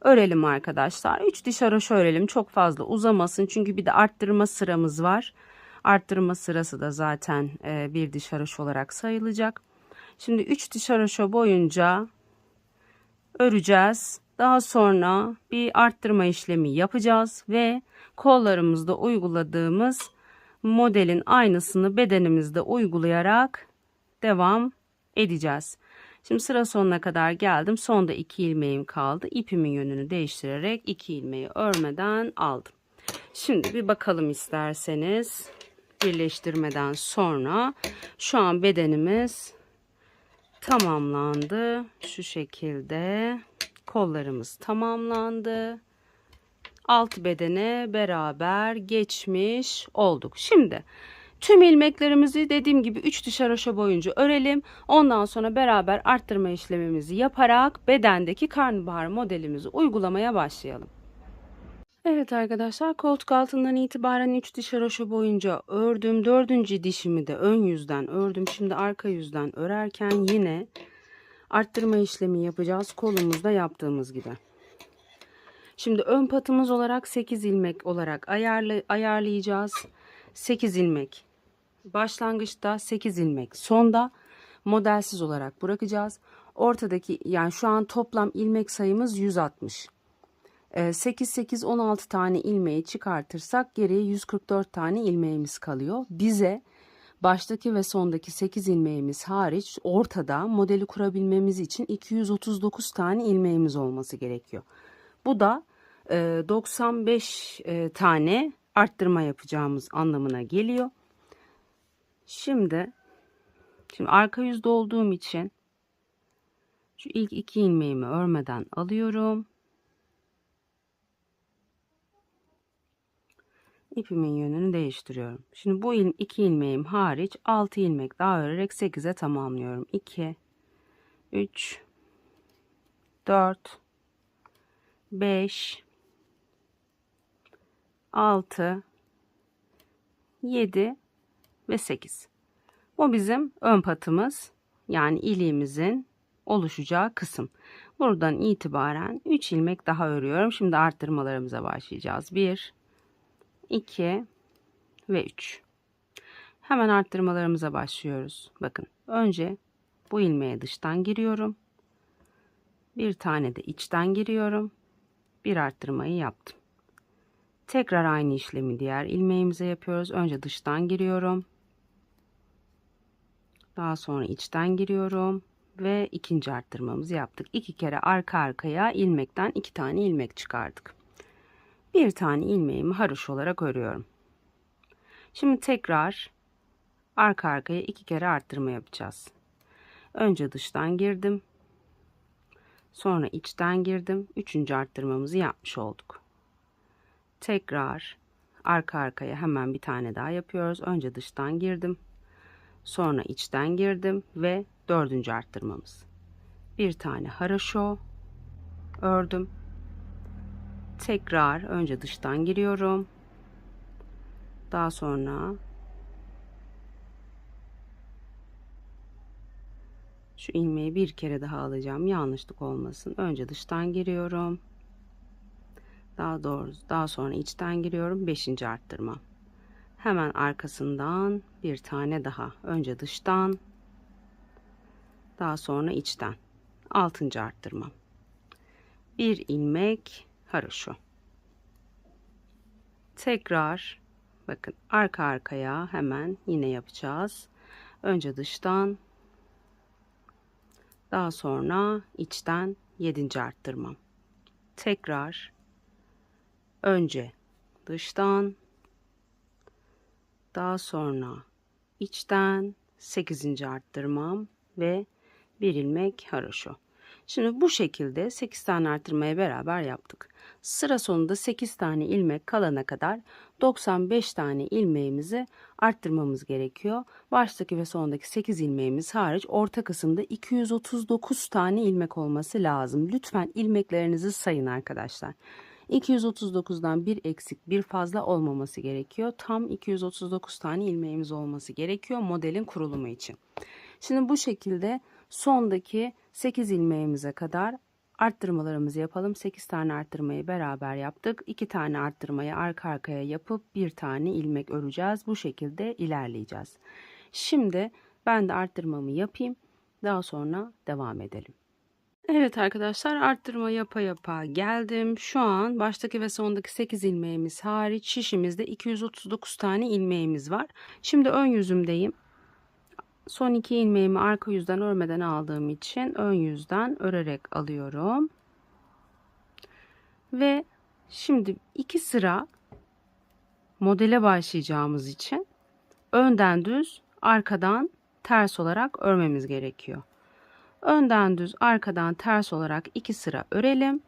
örelim arkadaşlar. 3 diş haroşo örelim, çok fazla uzamasın çünkü bir de arttırma sıramız var. Arttırma sırası da zaten bir diş haroşo olarak sayılacak. Şimdi 3 diş haroşo boyunca öreceğiz. Daha sonra bir arttırma işlemi yapacağız ve kollarımızda uyguladığımız modelin aynısını bedenimizde uygulayarak devam edeceğiz. Şimdi sıra sonuna kadar geldim. Sonda 2 ilmeğim kaldı. İpimin yönünü değiştirerek 2 ilmeği örmeden aldım. Şimdi bir bakalım isterseniz birleştirmeden sonra. Şu an bedenimiz tamamlandı. Şu şekilde kollarımız tamamlandı. Alt bedene beraber geçmiş olduk. Şimdi tüm ilmeklerimizi dediğim gibi 3 diş haroşa boyunca örelim. Ondan sonra beraber arttırma işlemimizi yaparak bedendeki karnabahar modelimizi uygulamaya başlayalım. Evet arkadaşlar, koltuk altından itibaren 3 diş haroşa boyunca ördüm. 4. dişimi de ön yüzden ördüm. Şimdi arka yüzden örerken yine arttırma işlemi yapacağız. Kolumuzda yaptığımız gibi. Şimdi ön patımız olarak 8 ilmek olarak ayarlayacağız. 8 ilmek başlangıçta, 8 ilmek sonda modelsiz olarak bırakacağız. Ortadaki, yani şu an toplam ilmek sayımız 160. 8 8 16 tane ilmeği çıkartırsak geriye 144 tane ilmeğimiz kalıyor. Bize baştaki ve sondaki 8 ilmeğimiz hariç ortada modeli kurabilmemiz için 239 tane ilmeğimiz olması gerekiyor. Bu da 95 tane arttırma yapacağımız anlamına geliyor. Şimdi arka yüzde olduğum için şu ilk 2 ilmeğimi örmeden alıyorum. İpimin yönünü değiştiriyorum. Şimdi bu 2 ilmeğim hariç 6 ilmek daha örerek 8'e tamamlıyorum. 2 3 4 5 6 7 ve 8. Bu bizim ön patımız, yani iliğimizin oluşacağı kısım. Buradan itibaren 3 ilmek daha örüyorum. Şimdi arttırmalarımıza başlayacağız. 1 2 ve 3. Hemen arttırmalarımıza başlıyoruz. Bakın, önce bu ilmeğe dıştan giriyorum. Bir tane de içten giriyorum. Bir arttırmayı yaptım. Tekrar aynı işlemi diğer ilmeğimize yapıyoruz. Önce dıştan giriyorum. Daha sonra içten giriyorum ve ikinci arttırmamızı yaptık. 2 kere arka arkaya ilmekten 2 tane ilmek çıkardık. Bir tane ilmeğimi haroşa olarak örüyorum. Şimdi tekrar arka arkaya 2 kere arttırma yapacağız. Önce dıştan girdim. Sonra içten girdim. Üçüncü arttırmamızı yapmış olduk. Tekrar arka arkaya hemen bir tane daha yapıyoruz. Önce dıştan girdim. Sonra içten girdim ve dördüncü arttırmamız. Bir tane haroşa ördüm. Tekrar önce dıştan giriyorum. Daha sonra şu ilmeği bir kere daha alacağım, yanlışlık olmasın. Önce dıştan giriyorum. Daha sonra içten giriyorum. 5. arttırma. Hemen arkasından bir tane daha. Önce dıştan, daha sonra içten. 6. arttırma. Bir ilmek haroşa. Tekrar bakın, arka arkaya hemen yine yapacağız. Önce dıştan, daha sonra içten 7. arttırmam. Tekrar önce dıştan, daha sonra içten 8. arttırmam ve bir ilmek haroşa. Şimdi bu şekilde 8 tane arttırmayı beraber yaptık. Sıra sonunda 8 tane ilmek kalana kadar 95 tane ilmeğimizi arttırmamız gerekiyor. Baştaki ve sondaki 8 ilmeğimiz hariç orta kısımda 239 tane ilmek olması lazım. Lütfen ilmeklerinizi sayın arkadaşlar. 239'dan bir eksik bir fazla olmaması gerekiyor. Tam 239 tane ilmeğimiz olması gerekiyor modelin kurulumu için. Şimdi bu şekilde sondaki 8 ilmeğimize kadar arttırmalarımızı yapalım. 8 tane arttırmayı beraber yaptık. 2 tane arttırmayı arka arkaya yapıp bir tane ilmek öreceğiz. Bu şekilde ilerleyeceğiz. Şimdi ben de arttırmamı yapayım. Daha sonra devam edelim. Evet arkadaşlar, arttırma yapa yapa geldim. Şu an baştaki ve sondaki 8 ilmeğimiz hariç şişimizde 239 tane ilmeğimiz var. Şimdi ön yüzümdeyim. Son 2 ilmeğimi arka yüzden örmeden aldığım için ön yüzden örerek alıyorum. Ve şimdi 2 sıra modele başlayacağımız için önden düz, arkadan ters olarak örmemiz gerekiyor. Önden düz, arkadan ters olarak 2 sıra örelim.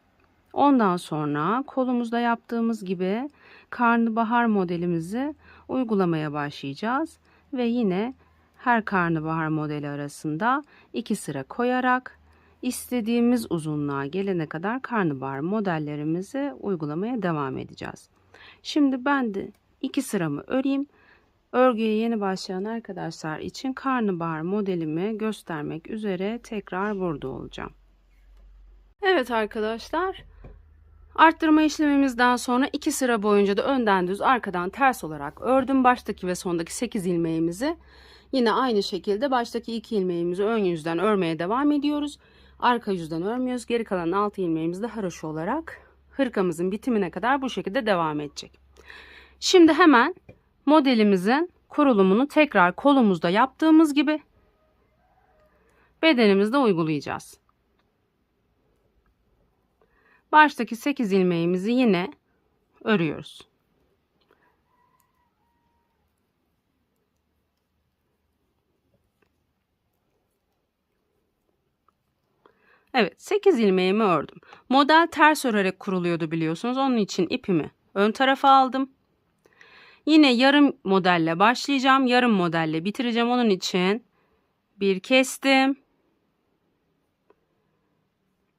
Ondan sonra kolumuzda yaptığımız gibi karnabahar modelimizi uygulamaya başlayacağız. Ve yine her karnabahar modeli arasında 2 sıra koyarak istediğimiz uzunluğa gelene kadar karnabahar modellerimizi uygulamaya devam edeceğiz. Şimdi ben de 2 sıramı öreyim. Örgüye yeni başlayan arkadaşlar için karnabahar modelimi göstermek üzere tekrar burada olacağım. Evet arkadaşlar, arttırma işlemimizden sonra 2 sıra boyunca da önden düz, arkadan ters olarak ördüm. Baştaki ve sondaki 8 ilmeğimizi yine aynı şekilde baştaki 2 ilmeğimizi ön yüzden örmeye devam ediyoruz. Arka yüzden örmüyoruz. Geri kalan 6 ilmeğimizi de haroşa olarak hırkamızın bitimine kadar bu şekilde devam edecek. Şimdi hemen modelimizin kurulumunu tekrar kolumuzda yaptığımız gibi bedenimizde uygulayacağız. Baştaki 8 ilmeğimizi yine örüyoruz. Evet, 8 ilmeğimi ördüm. Model ters örerek kuruluyordu biliyorsunuz. Onun için ipimi ön tarafa aldım. Yine yarım modelle başlayacağım. Yarım modelle bitireceğim. Onun için bir kestim.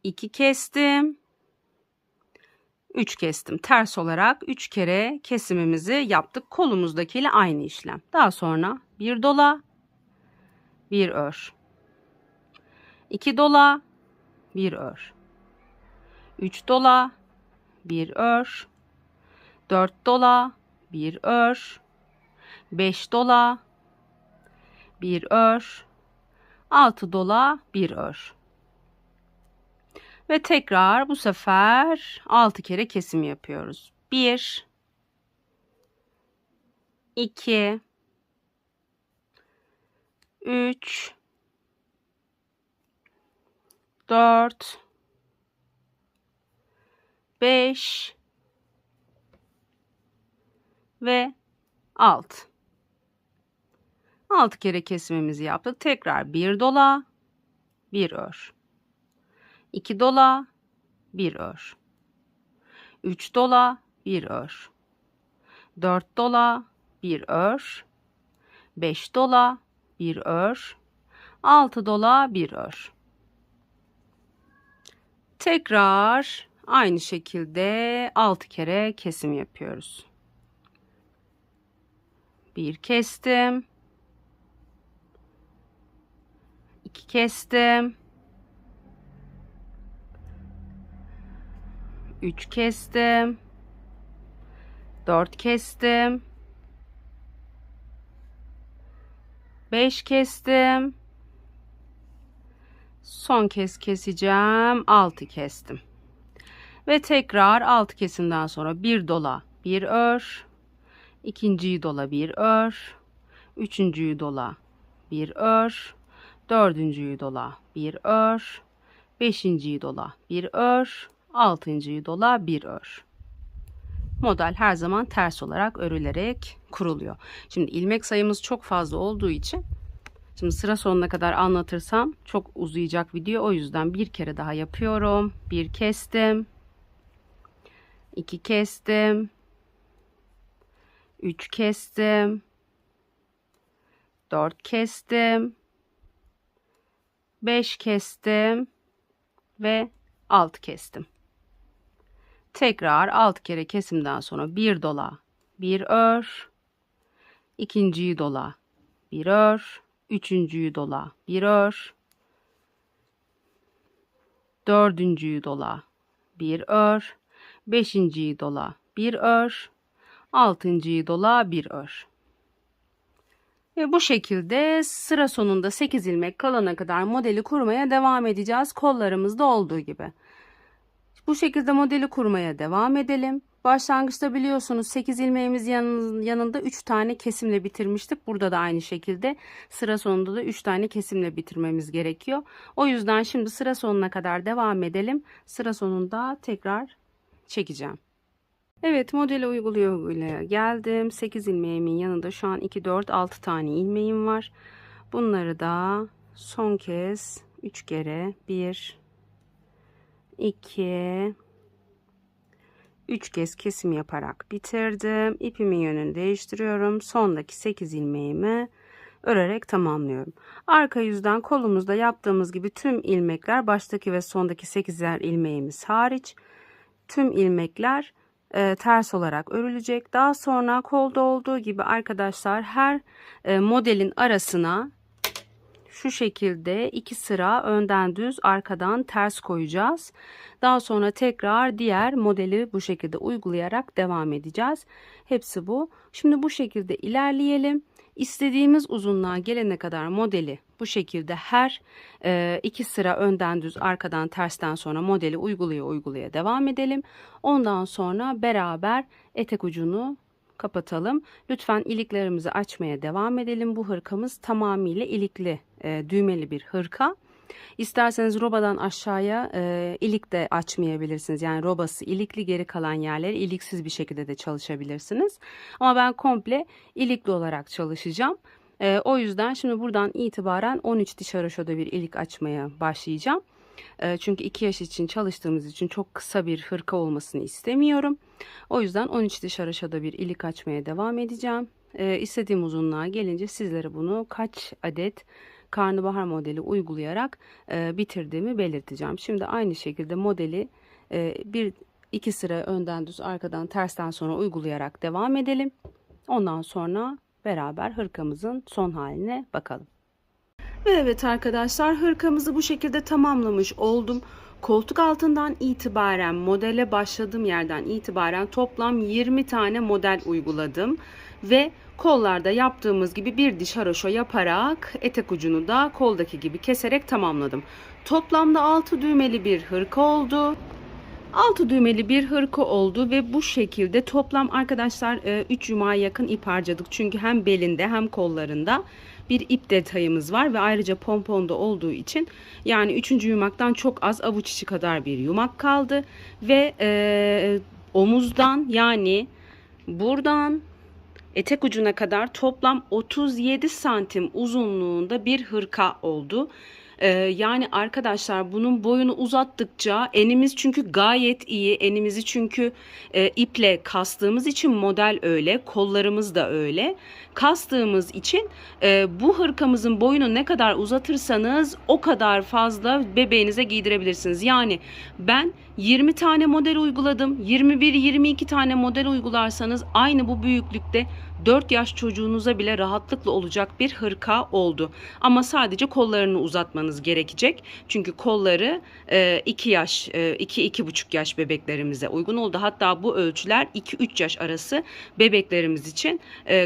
2 kestim. 3 kestim. Ters olarak 3 kere kesimimizi yaptık. Kolumuzdakiyle aynı işlem. Daha sonra bir dola, bir ör. 2 dola, bir ör. 3 dola, bir ör. 4 dola, bir ör. 5 dola, bir ör. 6 dola, bir ör. Ve tekrar bu sefer 6 kere kesim yapıyoruz. 1 2 3 4 5 ve 6. 6 kere kesimimizi yaptık. Tekrar bir dola, bir ör. 2 dola, bir ör. 3 dola, bir ör. 4 dola, bir ör. 5 dola, bir ör. 6 dola, bir ör. Tekrar aynı şekilde 6 kere kesim yapıyoruz. Bir kestim. 2 kestim. 3 kestim. 4 kestim. 5 kestim. Son kez keseceğim. 6 kestim. Ve tekrar 6 kesimden sonra bir dola, bir ör. İkinciyi dola, bir ör. Üçüncüyü dola, bir ör. Dördüncüyü dola, bir ör. Beşinciyi dola, bir ör. Altıncıyı dola, bir ör. Model her zaman ters olarak örülerek kuruluyor. Şimdi ilmek sayımız çok fazla olduğu için şimdi sıra sonuna kadar anlatırsam çok uzayacak video. O yüzden bir kere daha yapıyorum. Bir kestim. 2 kestim. 3 kestim. 4 kestim. 5 kestim. Ve 6 kestim. Tekrar 6 kere kesimden sonra bir dola, bir ör. İkinciyi dola, bir ör. Üçüncüyü dola, bir ör. Dördüncüyü dola, bir ör. Beşinciyi dola, bir ör. Altıncıyı dola, bir ör. Ve bu şekilde sıra sonunda 8 ilmek kalana kadar modeli kurmaya devam edeceğiz. Kollarımızda olduğu gibi. Bu şekilde modeli kurmaya devam edelim. Başlangıçta biliyorsunuz 8 ilmeğimiz yanında 3 tane kesimle bitirmiştik. Burada da aynı şekilde sıra sonunda da 3 tane kesimle bitirmemiz gerekiyor. O yüzden şimdi sıra sonuna kadar devam edelim. Sıra sonunda tekrar çekeceğim. Evet, modeli uygulaya geldim. 8 ilmeğimin yanında şu an 2, 4, 6 tane ilmeğim var. Bunları da son kez 3 kere 1, 2, 3 kez kesim yaparak bitirdim. İpimin yönünü değiştiriyorum. Sondaki 8 ilmeğimi örerek tamamlıyorum. Arka yüzden kolumuzda yaptığımız gibi tüm ilmekler, baştaki ve sondaki 8'er ilmeğimiz hariç tüm ilmekler ters olarak örülecek. Daha sonra kolda olduğu gibi arkadaşlar her modelin arasına şu şekilde 2 sıra önden düz arkadan ters koyacağız. Daha sonra tekrar diğer modeli bu şekilde uygulayarak devam edeceğiz. Hepsi bu. Şimdi bu şekilde ilerleyelim. İstediğimiz uzunluğa gelene kadar modeli bu şekilde her 2 sıra önden düz arkadan tersten sonra modeli uygulaya devam edelim. Ondan sonra beraber etek ucunu kapatalım. Lütfen iliklerimizi açmaya devam edelim. Bu hırkamız tamamıyla ilikli, düğmeli bir hırka. İsterseniz robadan aşağıya ilik de açmayabilirsiniz. Yani robası ilikli, geri kalan yerleri iliksiz bir şekilde de çalışabilirsiniz. Ama ben komple ilikli olarak çalışacağım. O yüzden şimdi buradan itibaren 13 diş haroşoda bir ilik açmaya başlayacağım. Çünkü 2 yaş için çalıştığımız için çok kısa bir hırka olmasını istemiyorum. O yüzden 13 diş haroşoda bir ilik açmaya devam edeceğim. İstediğim uzunluğa gelince sizlere bunu kaç adet karnabahar modeli uygulayarak bitirdiğimi belirteceğim. Şimdi aynı şekilde modeli bir iki sıra önden düz arkadan tersten sonra uygulayarak devam edelim. Ondan sonra beraber hırkamızın son haline bakalım. Ve evet arkadaşlar, hırkamızı bu şekilde tamamlamış oldum. Koltuk altından itibaren, modele başladığım yerden itibaren toplam 20 tane model uyguladım. Ve kollarda yaptığımız gibi bir diş haroşo yaparak etek ucunu da koldaki gibi keserek tamamladım. Toplamda 6 düğmeli bir hırka oldu. 6 düğmeli bir hırka oldu ve bu şekilde toplam arkadaşlar 3 yumaya yakın ip harcadık. Çünkü hem belinde hem kollarında bir ip detayımız var ve ayrıca pomponda olduğu için yani 3. yumaktan çok az avuç içi kadar bir yumak kaldı. Ve omuzdan, yani buradan etek ucuna kadar toplam 37 santim uzunluğunda bir hırka oldu. Yani arkadaşlar bunun boyunu uzattıkça enimiz, çünkü gayet iyi, enimizi çünkü iple kastığımız için model öyle, kollarımız da öyle kastığımız için bu hırkamızın boyunu ne kadar uzatırsanız o kadar fazla bebeğinize giydirebilirsiniz. Yani ben 20 tane model uyguladım. 21-22 tane model uygularsanız aynı bu büyüklükte 4 yaş çocuğunuza bile rahatlıkla olacak bir hırka oldu. Ama sadece kollarını uzatmanız gerekecek. Çünkü kolları 2 yaş, 2-2,5 yaş bebeklerimize uygun oldu. Hatta bu ölçüler 2-3 yaş arası bebeklerimiz için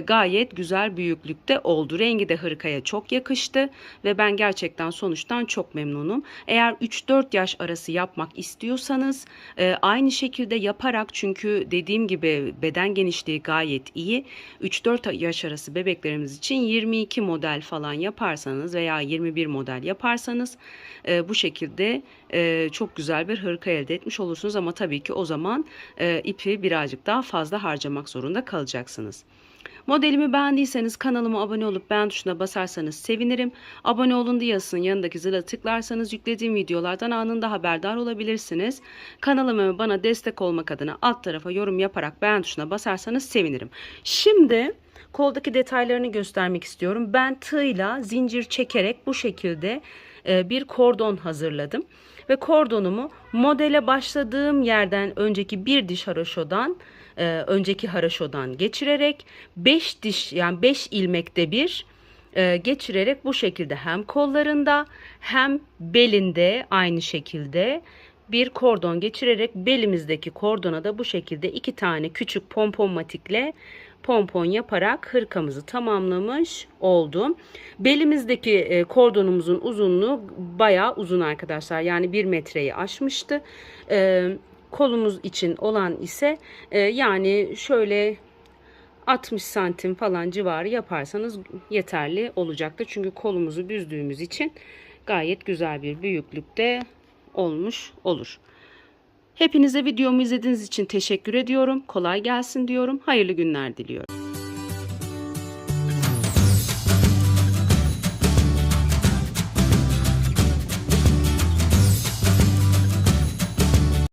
gayet güzel büyüklükte oldu. Rengi de hırkaya çok yakıştı ve ben gerçekten sonuçtan çok memnunum. Eğer 3-4 yaş arası yapmak istiyorsanız aynı şekilde yaparak, çünkü dediğim gibi beden genişliği gayet iyi. 3-4 yaş arası bebeklerimiz için 22 model falan yaparsanız veya 21 model yaparsanız bu şekilde çok güzel bir hırka elde etmiş olursunuz. Ama tabii ki o zaman ipi birazcık daha fazla harcamak zorunda kalacaksınız. Modelimi beğendiyseniz kanalıma abone olup beğen tuşuna basarsanız sevinirim. Abone olun diyasın yanındaki zile tıklarsanız yüklediğim videolardan anında haberdar olabilirsiniz. Kanalıma bana destek olmak adına alt tarafa yorum yaparak beğen tuşuna basarsanız sevinirim. Şimdi koldaki detaylarını göstermek istiyorum. Ben tığla zincir çekerek bu şekilde bir kordon hazırladım. Ve kordonumu modele başladığım yerden önceki bir diş haroşodan önceki haroşodan geçirerek 5 diş, yani 5 ilmekte bir geçirerek bu şekilde hem kollarında hem belinde aynı şekilde bir kordon geçirerek belimizdeki kordona da bu şekilde 2 tane küçük pomponmatikle pompon yaparak hırkamızı tamamlamış oldum. Belimizdeki kordonumuzun uzunluğu bayağı uzun arkadaşlar. Yani 1 metreyi aşmıştı. Kolumuz için olan ise yani şöyle 60 santim falan civarı yaparsanız yeterli olacaktır. Çünkü kolumuzu büzdüğümüz için gayet güzel bir büyüklükte olmuş olur. Hepinize videomu izlediğiniz için teşekkür ediyorum. Kolay gelsin diyorum. Hayırlı günler diliyorum.